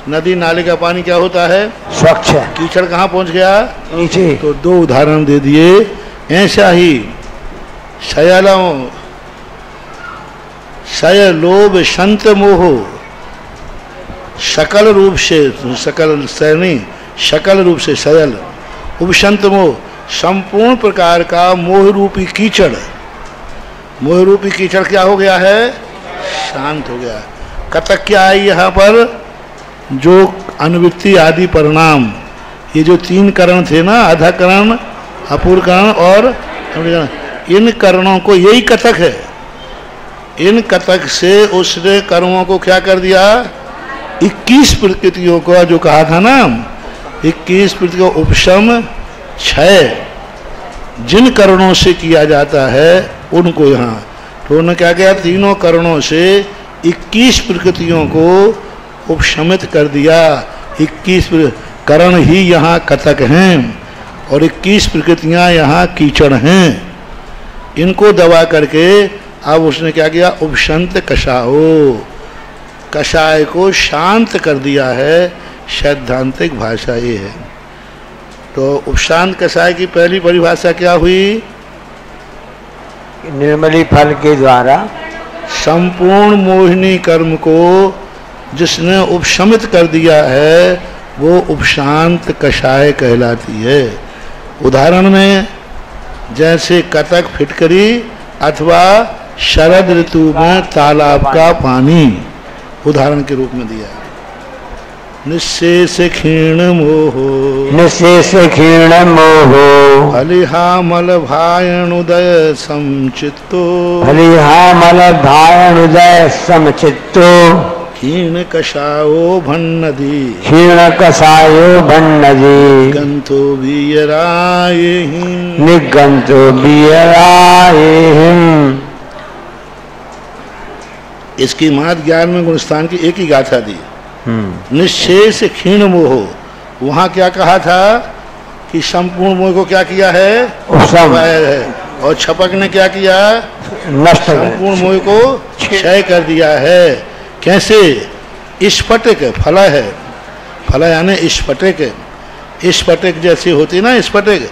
नदी नाले का पानी क्या होता है? स्वच्छ। कीचड़ कहाँ पहुँच गया? नीचे। तो 2 उदाहरण दे दिए। ऐसा ही शयलोभ संत मोह, सकल रूप से, सकल सैनी, सकल रूप से शयल, उपशंत मोह, संपूर्ण प्रकार का मोह रूपी कीचड़, मोह रूपी कीचड़ क्या हो गया है? शांत हो गया। कतक क्या है यहाँ पर? जो अनुवृत्ति आदि परिणाम, ये जो 3 करण थे ना, अधकरण, अपूर्वकरण और इन करणों को, यही कतक है। इन कतक से उसने कर्मों को क्या कर दिया? 21 प्रकृतियों को जो कहा था ना, 21 प्रकृतियों उपशम क्षय जिन करणों से किया जाता है उनको यहाँ, तो उन्होंने क्या किया? तीनों करणों से 21 प्रकृतियों को उपशमित कर दिया। 21 करण ही यहाँ कतक हैं और 21 प्रकृतियाँ यहाँ कीचड़ हैं। इनको दबा करके अब उसने क्या किया? उपशंत कषायो, कषाय को शांत कर दिया है। सैद्धांतिक भाषा ये है। तो उपशांत कषाय की पहली परिभाषा क्या हुई? निर्मली फल के द्वारा संपूर्ण मोहिनी कर्म को जिसने उपशमित कर दिया है वो उपशांत कषाय कहलाती है। उदाहरण में जैसे कतक फिटकरी अथवा शरद ऋतु में तालाब का पानी उदाहरण के रूप में दिया। निःशेष क्षीण मोहो, निःशेष क्षीण मोहो, हलिहामल भायणुदय समचित्तो, हलिहामल भायणुदय समचित्तो, क्षीण कषायो भन्नधि, क्षीण कषायो भन्नधि, निगंतो वीयरायेहि, निगंतो वीयरायेहि। इसकी महत् ज्ञान में गुणस्थान की एक ही गाथा दी। निःशेष क्षीण मोह, वहां क्या कहा था कि संपूर्ण मोह को क्या किया है? है। और छपक ने क्या किया? नष्ट, संपूर्ण मोह को क्षय कर दिया है। कैसे? स्फटिक फला है, फला यानी स्फटिक, स्फटिक जैसी होती ना स्फटिक,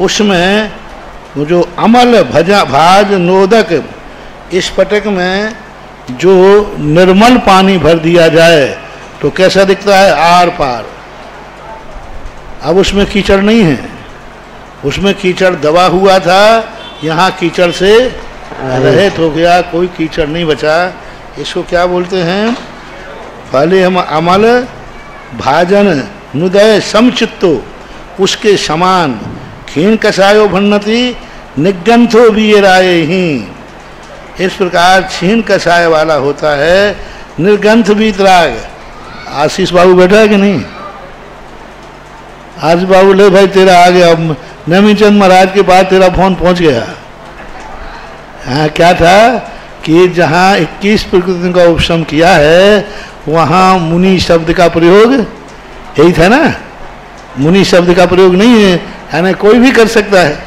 उसमें वो जो अमल भाज नोदक, स्फटिक में जो निर्मल पानी भर दिया जाए तो कैसा दिखता है? आर पार। अब उसमें कीचड़ नहीं है, उसमें कीचड़ दबा हुआ था, यहाँ कीचड़ से रहित हो गया, कोई कीचड़ नहीं बचा। इसको क्या बोलते हैं? पहले हम अमल भाजन नुदय समचित्तो, उसके समान। क्षीण कषायो भन्नति निगंथो वीयरायेहि, इस प्रकार क्षीण कषाय वाला होता है निर्गंथ वीतराग। आशीष बाबू बैठा है कि नहीं? आशीष बाबू ले भाई तेरा आ गया, नमीचंद महाराज के पास तेरा फोन पहुंच गया। हाँ, क्या था कि जहाँ 21 प्रकृति का उपशम किया है वहाँ मुनि शब्द का प्रयोग यही था ना। मुनि शब्द का प्रयोग नहीं है, यानी कोई भी कर सकता है,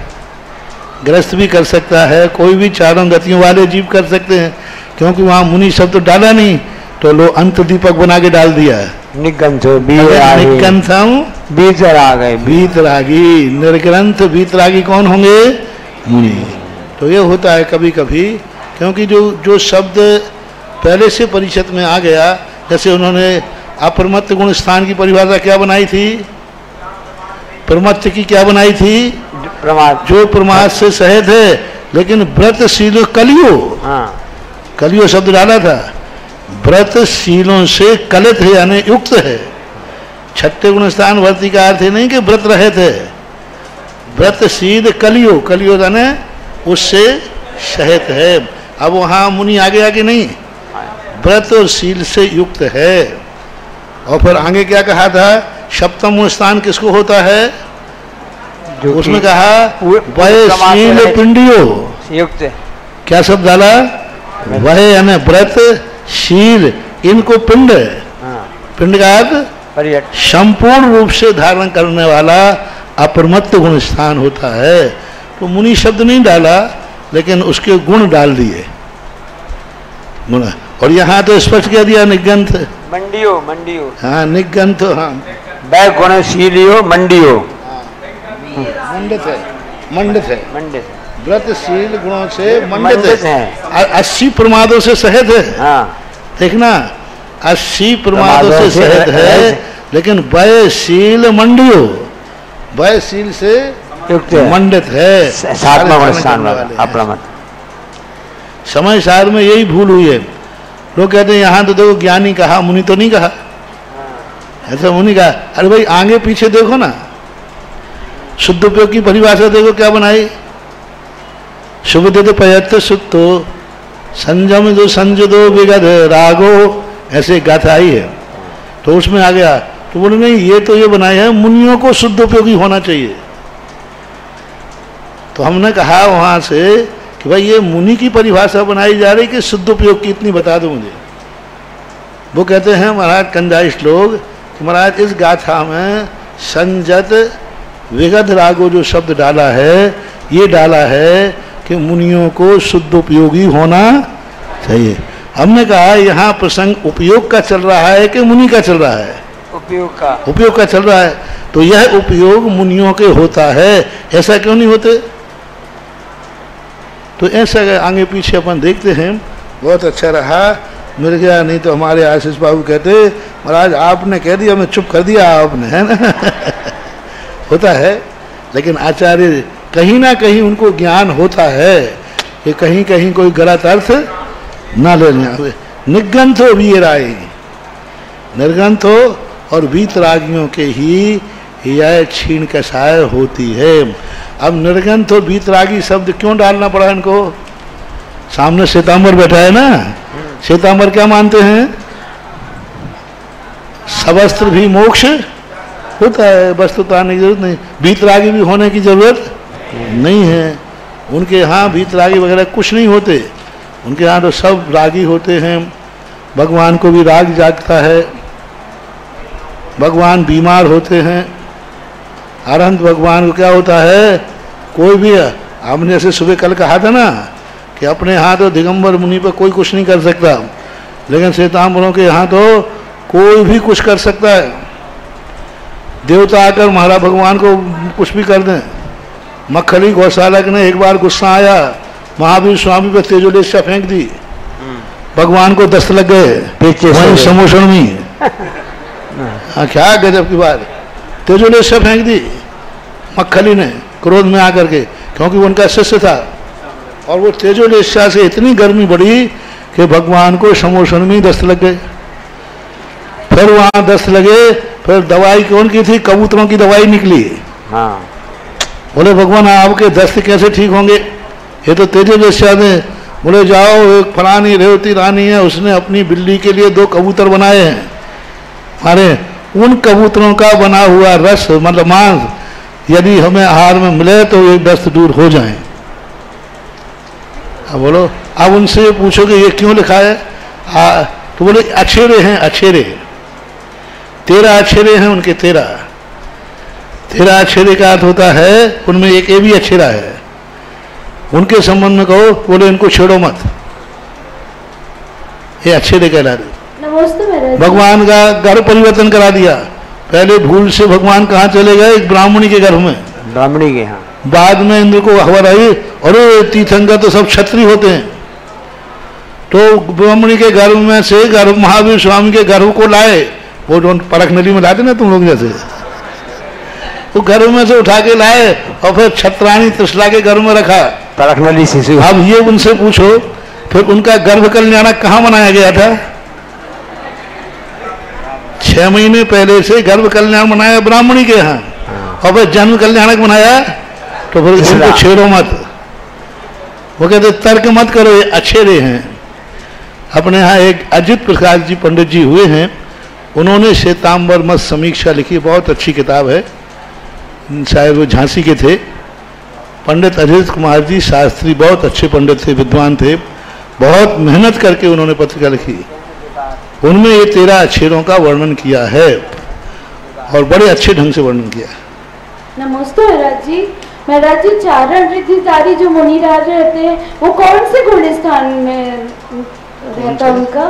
गृहस्थ भी कर सकता है, कोई भी चारों गतियों वाले जीव कर सकते हैं, क्योंकि वहाँ मुनि शब्द तो डाला नहीं, तो लो अंत दीपक बना के डाल दिया। निगंथो निगंथम वीतरागी, वीतरागी, निर्ग्रंथ वीतरागी कौन होंगे? मुनि। तो ये होता है कभी कभी, क्योंकि जो शब्द पहले से परिषद में आ गया, जैसे उन्होंने अप्रमत्त गुण स्थान की परिभाषा क्या बनाई थी? प्रमत्त की क्या बनाई थी? प्रमाद, जो प्रमाद से सहित है, लेकिन व्रतशील कलियो, कलियो शब्द डाला था। व्रतशीलों से कलित है यानी युक्त है। छठे गुण स्थान वर्ती का अर्थ है नहीं कि व्रत रहित है, व्रतशील कलियो, कलियो यानी उससे सहित है। अब वहाँ मुनि आगे आगे नहीं, व्रत और शील से युक्त है। और फिर आगे क्या कहा था? सप्तम गुण स्थान किसको होता है? उसमें कहा वह शील पिंडियो युक्त। क्या शब्द डाला? वह यानी व्रत शील, इनको पिंड, पिंड का अर्थ संपूर्ण रूप से धारण करने वाला अप्रमत्त गुण स्थान होता है। तो मुनि शब्द नहीं डाला, लेकिन उसके गुण डाल दिए गुण। और यहाँ तो स्पष्ट कह दिया निगंथ, मंडियो, मंडियो, हाँ निगंथ, हाँ वह गुणशीलियो मंडियो, मंडित है, मंडित है, मंडित, व्रतशील गुणों से मंडित है। 80 प्रमादों से सहित है। हाँ, देखना 80 प्रमादों से सहित है, लेकिन वयशील मंडियो, वयशील से युक्त है, मंडित है, सातवां गुण स्थान वाला अपना मत। समय सार में यही भूल हुई है। लोग कहते हैं यहाँ तो देखो ज्ञानी कहा, मुनि तो नहीं कहा। ऐसा मुनि कहा, अरे भाई आगे पीछे देखो ना, शुद्ध उपयोग की परिभाषा देखो क्या बनाई। शुभ दे पयत्त सुत्तो संजम दो संज दो विगध रागो, ऐसे गाथा आई है। तो उसमें आ गया तो बोले नहीं, ये तो ये बनाया है मुनियों को शुद्ध उपयोगी होना चाहिए। तो हमने कहा वहां से कि भाई ये मुनि की परिभाषा बनाई जा रही कि शुद्ध उपयोग की, इतनी बता दो मुझे। वो कहते हैं महाराज कंजाइश लोग कि महाराज इस गाथा में संजत विगध रागो जो शब्द डाला है, ये डाला है कि मुनियों को शुद्ध उपयोगी होना चाहिए। हमने कहा यहाँ प्रसंग उपयोग का चल रहा है कि मुनि का चल रहा है? उपयोग का चल रहा है। तो यह उपयोग मुनियों के होता है, ऐसा क्यों नहीं होते? तो ऐसा आगे पीछे अपन देखते हैं। बहुत अच्छा रहा, मिल गया। नहीं तो हमारे आशीष बाबू कहते महाराज आपने कह दिया, मैं चुप कर दिया आपने, है ना। होता है, लेकिन आचार्य कहीं ना कहीं उनको ज्ञान होता है कि कहीं कहीं कोई गलत अर्थ ना ले लें। निगंथ हो वीराई, निर्गंथ हो और वीतरागियों के ही यह क्षीण कषाय होती है। अब निर्गंथ और वीतरागी शब्द क्यों डालना पड़ा इनको? सामने श्वेतांबर बैठा है ना, श्वेतांबर क्या मानते हैं? सवस्त्र भी मोक्ष होता है, वस्तुता की जरूरत नहीं, वीतरागी भी होने की जरूरत नहीं है। उनके यहाँ वीतरागी वगैरह कुछ नहीं होते, उनके यहाँ तो सब रागी होते हैं। भगवान को भी राग जागता है, भगवान बीमार होते हैं। अरहंत भगवान को क्या होता है? कोई भी, हमने जैसे सुबह कल कहा था ना कि अपने यहाँ तो दिगंबर मुनि पर कोई कुछ नहीं कर सकता, लेकिन श्वेतांबरों के यहाँ तो कोई भी कुछ कर सकता है। देवता आकर महाराज भगवान को कुछ भी कर दें। मक्खली गौशालक ने एक बार गुस्सा आया, महावीर स्वामी पर तेजोलेशा फेंक दी, भगवान को दस्त लग गए पीछे वहीं समोषण में। हाँ, क्या गजब की बात, तेजोलेशा फेंक दी मक्खली ने क्रोध में आकर के, क्योंकि वो उनका शिष्य था। और वो तेजोलेशा से इतनी गर्मी बढ़ी कि भगवान को समोषण में दस्त लग गए। फिर वहां दस्त लगे, फिर दवाई कौन की थी? कबूतरों की दवाई निकली। हाँ। बोले भगवान आपके दस्त कैसे ठीक होंगे? ये तो तेजोलेशा ने। बोले जाओ, एक फलानी रेवती रानी है, उसने अपनी बिल्ली के लिए 2 कबूतर बनाए हैं। अरे उन कबूतरों का बना हुआ रस मतलब मांस यदि हमें आहार में मिले तो ये दस्त दूर हो जाए। अब बोलो, अब उनसे पूछोगे ये क्यों लिखा है? तो बोले अछेरे हैं, अछेरे 13 अछेरे हैं उनके, 13 अछेरे का अर्थ होता है उनमें एक ये भी अछेरा है। उनके संबंध में कहो, बोले इनको छेड़ो मत, ये अछेरे कहला रहे। भगवान का घर परिवर्तन करा दिया। पहले भूल से भगवान कहाँ चले गए? एक ब्राह्मणी के घर में, ब्राह्मणी के यहाँ। बाद में इंद्र को खबर आई, अरे तीर्थंकर तो सब क्षत्रिय होते हैं। तो ब्राह्मणी के गर्भ में से गर्भ महावीर स्वामी के गर्भ को लाए, वो जो परख नदी में लाते ना तुम लोग जैसे, वो गर्भ में से उठा के लाए और फिर छत्राणी त्रिशला के गर्भ में रखा, परख नदी शिशु। अब ये उनसे पूछो, फिर उनका गर्भ कल्याणक कहाँ मनाया गया था? 6 महीने पहले से गर्भ कल्याण मनाया ब्राह्मणी के यहाँ, और फिर जन्म कल्याणक मनाया। तो फिर इनको छेड़ो मत। वो कहते तर्क मत करो, ये अछेरे हैं। अपने यहाँ एक अजित प्रकाश जी पंडित जी हुए हैं, उन्होंने श्वेतांबर मत समीक्षा लिखी, बहुत अच्छी किताब है, शायद वो झांसी के थे। पंडित अजित कुमार जी शास्त्री बहुत अच्छे पंडित थे, विद्वान थे, बहुत मेहनत करके उन्होंने पत्रिका लिखी। उनमें ये 13 अक्षरों का वर्णन किया है और बड़े अच्छे ढंग से वर्णन किया। नमस्ते महाराज जी। महाराज जी, चारण रिद्धिधारी जो मुनिराज रहते हैं वो कौन से गुण स्थान में रहता है उनका?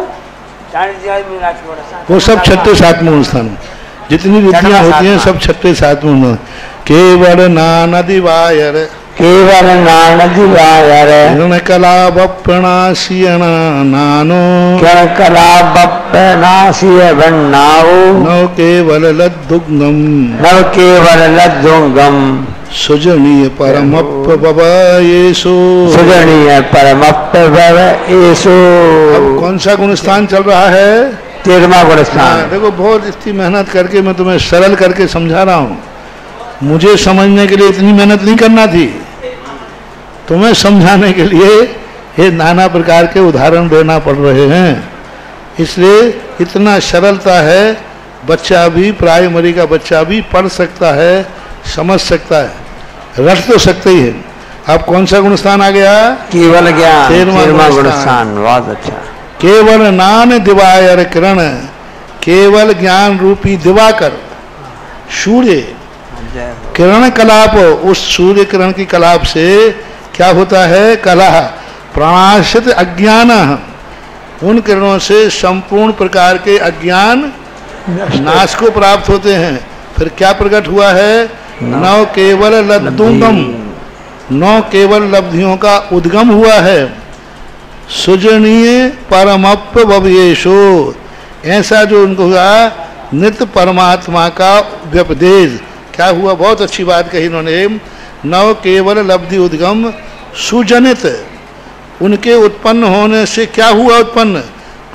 वो सब 6ठे 7वें स्थान, जितनी रिद्धियां होती हैं सब 6ठे 7वें। केवल नानदिवायर, केवल नानदिवायर, कला बप्पणाशियन नानो, कला बप्पणाशिय बन्नाओ, नव केवल लद्दुगम, नव केवल लद्दुगम, सुजनीय परमप्पवयेषु। सुजनीय परमप्पवयेषु। अब कौन सा गुणस्थान चल रहा है? 13वां गुणस्थान। देखो बहुत इतनी मेहनत करके मैं तुम्हें सरल करके समझा रहा हूँ। मुझे समझने के लिए इतनी मेहनत नहीं करना थी, तुम्हें समझाने के लिए ये नाना प्रकार के उदाहरण देना पड़ रहे हैं, इसलिए इतना सरलता है। बच्चा भी, प्राइमरी का बच्चा भी पढ़ सकता है, समझ सकता है, रट तो सकते ही है। अब कौन सा गुणस्थान आ गया? केवल ज्ञान। 13वां गुणस्थान। बहुत अच्छा। केवल नान दिवायर किरण, केवल ज्ञान रूपी दिवाकर सूर्य किरण कलाप, उस सूर्य किरण की कलाप से क्या होता है? कला प्रणाशित अज्ञान, उन किरणों से संपूर्ण प्रकार के अज्ञान नाश को प्राप्त होते हैं। फिर क्या प्रकट हुआ है? नौ केवल लब्धुगम, 9 केवल लब्धियों का उद्गम हुआ है। सुजनीय परमप्पवयेषु, ऐसा जो उनको हुआ नित्य परमात्मा का व्यपदेश क्या हुआ? बहुत अच्छी बात कही इन्होंने। 9 केवल लब्धि उद्गम सुजनित, उनके उत्पन्न होने से क्या हुआ? उत्पन्न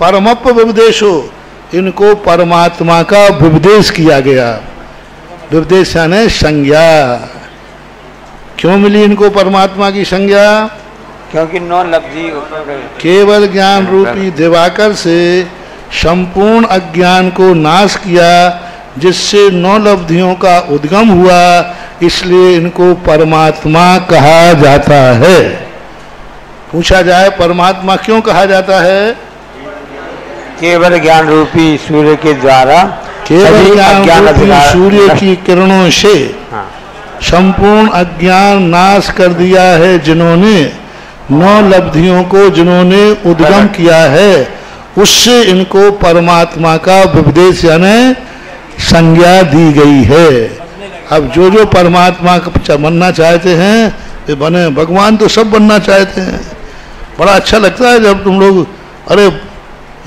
परमप्पवयेषु, इनको परमात्मा का विपदेश किया गया। विपदेश यानी संज्ञा। क्यों मिली इनको परमात्मा की संज्ञा? क्योंकि 9 लब्धि केवल ज्ञान रूपी दिवाकर से संपूर्ण अज्ञान को नाश किया, जिससे 9 लब्धियों का उद्गम हुआ, इसलिए इनको परमात्मा कहा जाता है। पूछा जाए परमात्मा क्यों कहा जाता है? केवल ज्ञान रूपी सूर्य के द्वारा, केवल ज्ञान रूपी सूर्य की किरणों से संपूर्ण अज्ञान नाश कर दिया है, जिन्होंने 9 लब्धियों को जिन्होंने उद्गम किया है, उससे इनको परमात्मा का विपदेश यानी संज्ञा दी गई है। अब जो जो परमात्मा का बनना चाहते हैं वे बने। भगवान तो सब बनना चाहते हैं। बड़ा अच्छा लगता है जब तुम लोग अरे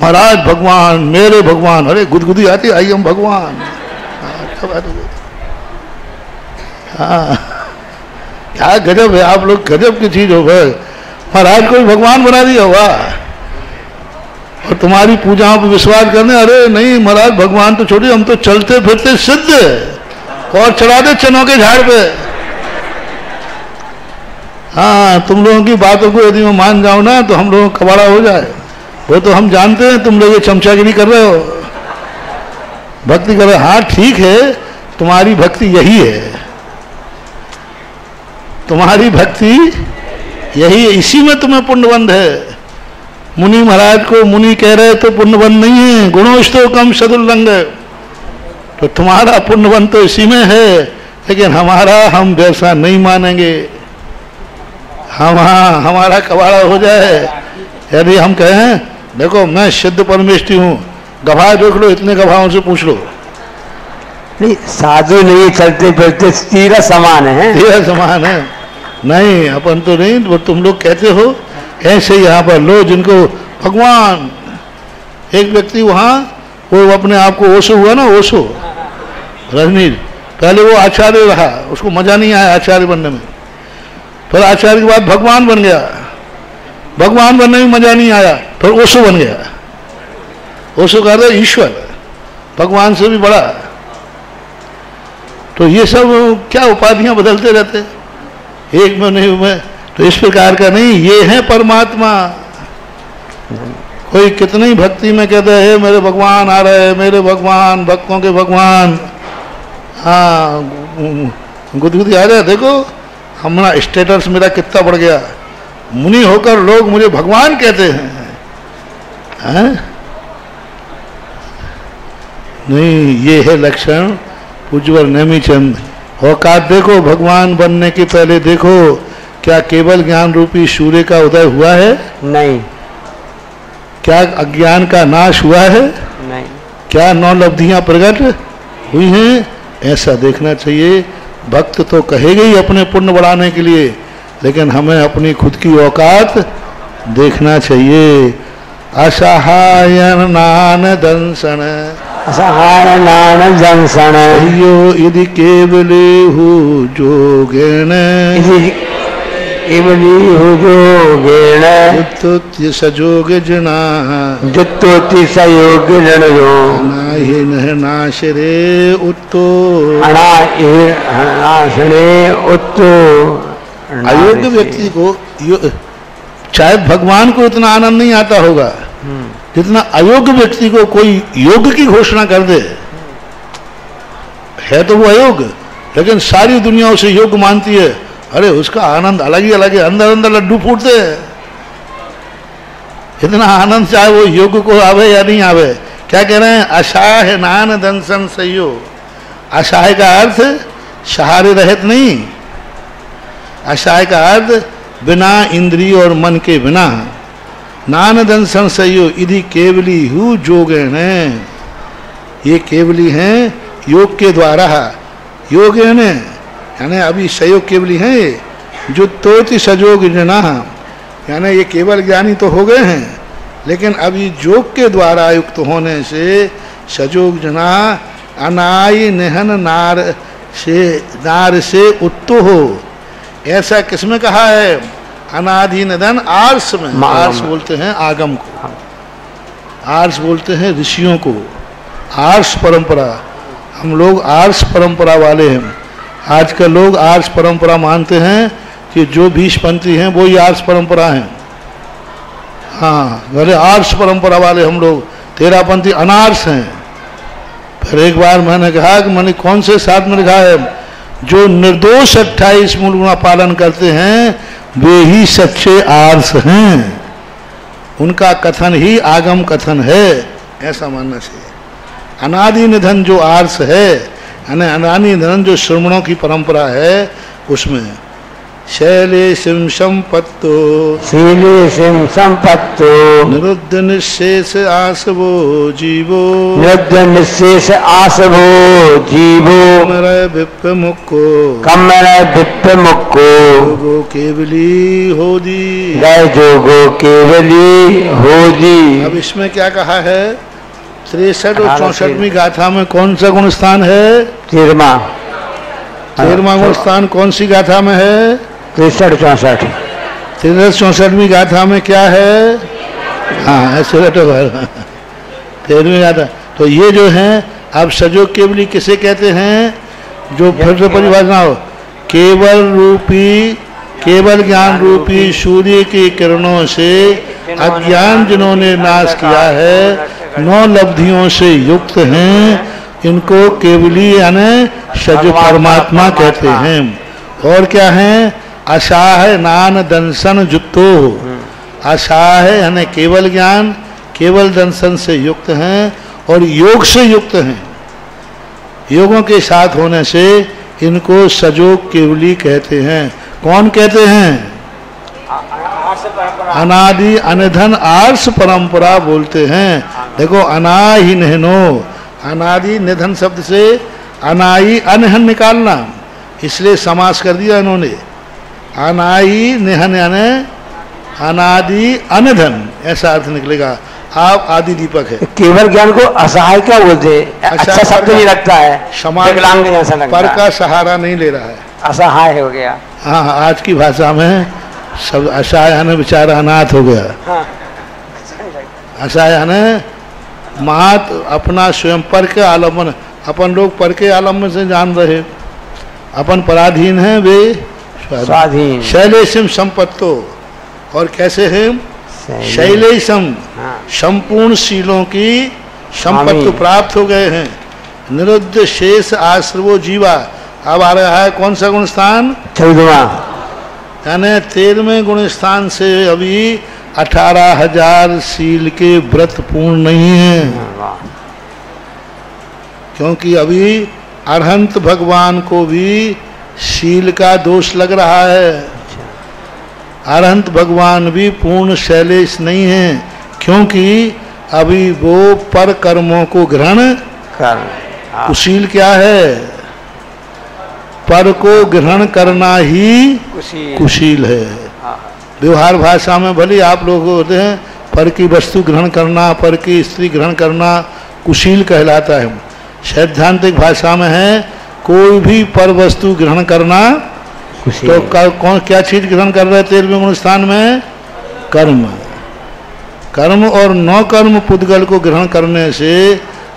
महाराज भगवान, मेरे भगवान, अरे गुदगुदी आती, आई हम भगवान। हाँ, क्या गजब है, आप लोग गजब की चीज हो गए। महाराज को भगवान बना दिया हुआ और तुम्हारी पूजाओं पर विश्वास करने, अरे नहीं महाराज भगवान तो छोड़िए, हम तो चलते फिरते सिद्ध और चढ़ा दे चनों के झाड़ पे। हाँ, तुम लोगों की बातों को यदि मैं मान जाऊं ना तो हम लोगों का कबाड़ा हो जाए। वो तो हम जानते हैं तुम लोग ये चमचागिरी कर रहे हो, भक्ति कर रहे हो। हाँ ठीक है, तुम्हारी भक्ति यही है, तुम्हारी भक्ति यही है, इसी में तुम्हें पुण्यबंध है। मुनि महाराज को मुनि कह रहे तो पुण्यबंध नहीं है, गुणोस्तव कम सदुल्लंघ, तो तुम्हारा पुण्यबंध तो इसी में है, लेकिन हमारा हम वैसा नहीं मानेंगे। हमारा कबाड़ा हो जाए यदि हम कहें देखो मैं सिद्ध परमेष्ठी हूँ, गवाह देख लो, इतने गवाहों से पूछ लो। नहीं, साधु नहीं, चलते फिरते तीरा समान है। तीरा समान है नहीं, अपन तो नहीं, वो तुम लोग कहते हो। ऐसे यहाँ पर लो जिनको भगवान, एक व्यक्ति वहाँ वो अपने आप को ओशो हुआ ना, ओशो रजनीश, पहले वो आचार्य रहा, उसको मजा नहीं आया आचार्य बनने में, फिर आचार्य के बाद भगवान बन गया, भगवान बनने में मजा नहीं आया, फिर ओशो बन गया। ओशो कह रहे ईश्वर, भगवान से भी बड़ा। तो ये सब क्या उपाधियां बदलते रहते, एक में नहीं में, तो इस प्रकार का नहीं, ये है परमात्मा। कोई कितनी भक्ति में कहते हैं मेरे भगवान आ रहे, मेरे भगवान, भक्तों के भगवान। हाँ, गुदगुदी आ रहा है, देखो हमारा स्टेटस मेरा कितना बढ़ गया, मुनि होकर लोग मुझे भगवान कहते हैं। नहीं, ये है लक्षण पूज्यवर नेमीचंद। औकात देखो, भगवान बनने के पहले देखो क्या केवल ज्ञान रूपी सूर्य का उदय हुआ है? नहीं। क्या अज्ञान का नाश हुआ है? नहीं। क्या 9 लब्धियां प्रकट हुई हैं? ऐसा देखना चाहिए। भक्त तो कहेगा ही अपने पुण्य बढ़ाने के लिए, लेकिन हमें अपनी खुद की औकात देखना चाहिए। असहायन नान दंसन असहाय नान दंसन यो यदि केवले हो जोगेन केवली हो जोगेन जुत्तोति सजोग जना जुत्तोति सयोग जन जो नाहि नह नाशरे उत्तो नाशरे उत्तो। अयोग्य व्यक्ति को चाहे भगवान को इतना आनंद नहीं आता होगा जितना अयोग्य व्यक्ति को कोई योग की घोषणा कर दे। है तो वो अयोग्य, लेकिन सारी दुनिया उसे योग मानती है। अरे उसका आनंद अलग ही अलग है, अंदर अंदर लड्डू फूटते हैं। इतना आनंद चाहे वो योग को आवे या नहीं आवे। क्या कह रहे हैं? अशाह नान दंसन सयो। अशाह का अर्थ सहारे रहित नहीं, अशाह का अर्थ बिना इंद्रिय और मन के बिना। नान दंसन सयो इधि केवली हु जोगेन, ये केवली हैं योग के द्वारा। योग यानी अभी सयोग केवली हैं ये, जो तोति सजोग जना, यानी ये केवल ज्ञानी तो हो गए हैं, लेकिन अभी योग के द्वारा युक्त होने से सजोग जना अनाय निहन नार से उत्तो हो। ऐसा किसमें कहा है? अनादि निधन आर्ष में। आर्ष बोलते हैं आगम को, आर्ष बोलते हैं ऋषियों को, आर्ष परंपरा। हम लोग आर्ष परंपरा वाले हैं। आजकल लोग आर्ष परंपरा मानते हैं कि जो 20 पंथी हैं वो ही आर्ष परंपरा हैं। हाँ, अरे आर्ष परंपरा वाले हम लोग, 13 पंथी अनार्ष हैं। फिर एक बार मैंने कहा कि मैंने कौन से साथ में लिखा है? जो निर्दोष 28 मूल गुणा पालन करते हैं वे ही सच्चे आर्ष हैं। उनका कथन ही आगम कथन है, ऐसा मानना चाहिए। अनादि निधन जो आर्ष है, यानी अनादि निधन जो श्रमणों की परंपरा है, उसमें शैले सिम संपत्तो निरुद्ध निशेष आसवो जीवो कमर विप्प मुक्को जोगो केवली होदी। अब इसमें क्या कहा है? 63 और 64वीं गाथा में कौन सा गुण स्थान है? 13वां गुण स्थान कौन सी गाथा में है? 63-64। 63-64वीं गाथा में क्या है? हाँ, ऐसे 13वीं गाथा। तो ये जो है, अब सजोग केवली किसे कहते हैं? जो फिर से परिभाषा हो, केवल ज्ञान रूपी सूर्य की किरणों से अज्ञान जिन्होंने नाश किया है, 9 लब्धियों से युक्त हैं, इनको केवली यानी सज परमात्मा कहते हैं। और क्या है? अशाह नान दंसन जुत्तो। अशाह यानी केवल ज्ञान, केवल दंसन से युक्त हैं और योग से युक्त हैं। योगों के साथ होने से इनको सजोग केवली कहते हैं। कौन कहते हैं? अनादि अनिधन आर्ष परंपरा बोलते हैं। देखो, अनाहि नहनो, अनादि निधन शब्द से अनाई अनहन निकालना, इसलिए समास कर दिया इन्होंने। अनाई निहन यानी अनादि अनिधन, ऐसा अर्थ निकलेगा। आप आदि दीपक है। केवल ज्ञान को असहाय क्या बोलते? अच्छा शब्द नहीं लगता है, विकलांग जैसा लगता है। पर का सहारा नहीं ले रहा है, असहाय हो गया। हाँ, आज की भाषा में सब असहाय यानी बेचारा अनाथ हो गया। हाँ। असहाय यानी मात अपना स्वयं पर के आलम्बन, अपन लोग पर के आलम्बन से जान रहे, अपन पराधीन हैं, वे स्वाधीन। शैलेशम संपत्तो, और कैसे है? शैलेशम, संपूर्ण शीलों की संपत्ति प्राप्त हो गए हैं। निरुद्ध शेष आश्रवो जीवा। अब आ रहा है कौन सा गुण स्थान? 14वां, यानी 13वें गुण स्थान से अभी 18,000 शील के व्रत पूर्ण नहीं है, क्योंकि अभी अरहंत भगवान को भी शील का दोष लग रहा है। अरहंत भगवान भी पूर्ण शैलेश नहीं है, क्योंकि अभी वो पर कर्मों को ग्रहण कर। कुशील क्या है? पर को ग्रहण करना ही कुशील है। व्यवहार भाषा में भले आप लोग होते हैं पर की वस्तु ग्रहण करना, पर की स्त्री ग्रहण करना, कुशील कहलाता है। सैद्धांतिक भाषा में है कोई भी पर वस्तु ग्रहण करना। तो कौन क्या चीज ग्रहण कर रहे हैं 13वें गुण स्थान में? कर्म। कर्म और नौ कर्म पुद्गल को ग्रहण करने से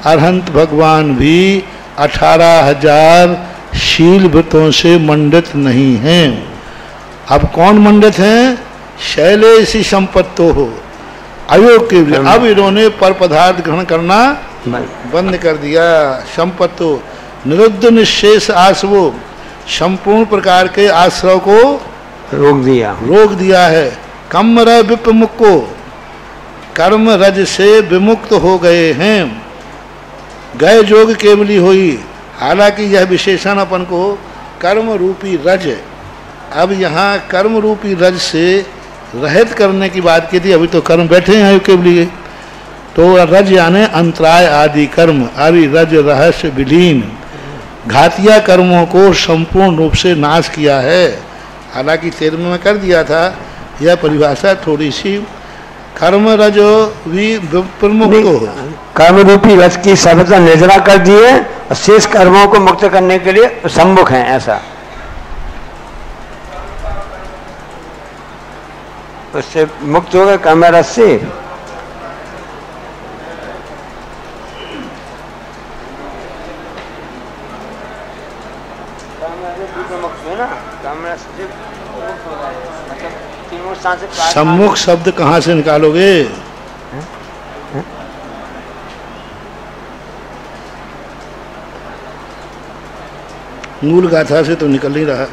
अरहंत भगवान भी 18,000 शील व्रतों से मंडित नहीं हैं। अब कौन मंडित हैं? शैलेशी संपत्तो हो अयोग के लिए। अब इन्होंने पर पदार्थ ग्रहण करना बंद कर दिया। संपत्तो निरुद्ध निशेष आश्रवो, संपूर्ण प्रकार के आश्रव को रोक दिया है। कम र विप्रमुख को कर्म रज से विमुक्त हो गए हैं। गए जोग केवली हुई। हालांकि यह विशेषण अपन को कर्म रूपी रज, अब यहाँ कर्म रूपी रज से रहित करने की बात की थी। अभी तो कर्म बैठे हैं केवली, तो रज यानी अंतराय आदि कर्म। अरि रज रहस्य विलीन, घातिया कर्मों को संपूर्ण रूप से नाश किया है। हालांकि 13वें में कर दिया था। यह परिभाषा थोड़ी सी कर्म रज भी प्रमुख हो, कर्म रूपी रज की सर्वथा निर्जरा कर दिए और शेष कर्मों को मुक्त करने के लिए सम्मुख हैं, ऐसा। उससे मुक्त हो गए कर्म रज से। सम्मुख शब्द कहाँ से निकालोगे? मूल गाथा से तो निकल नहीं रहा।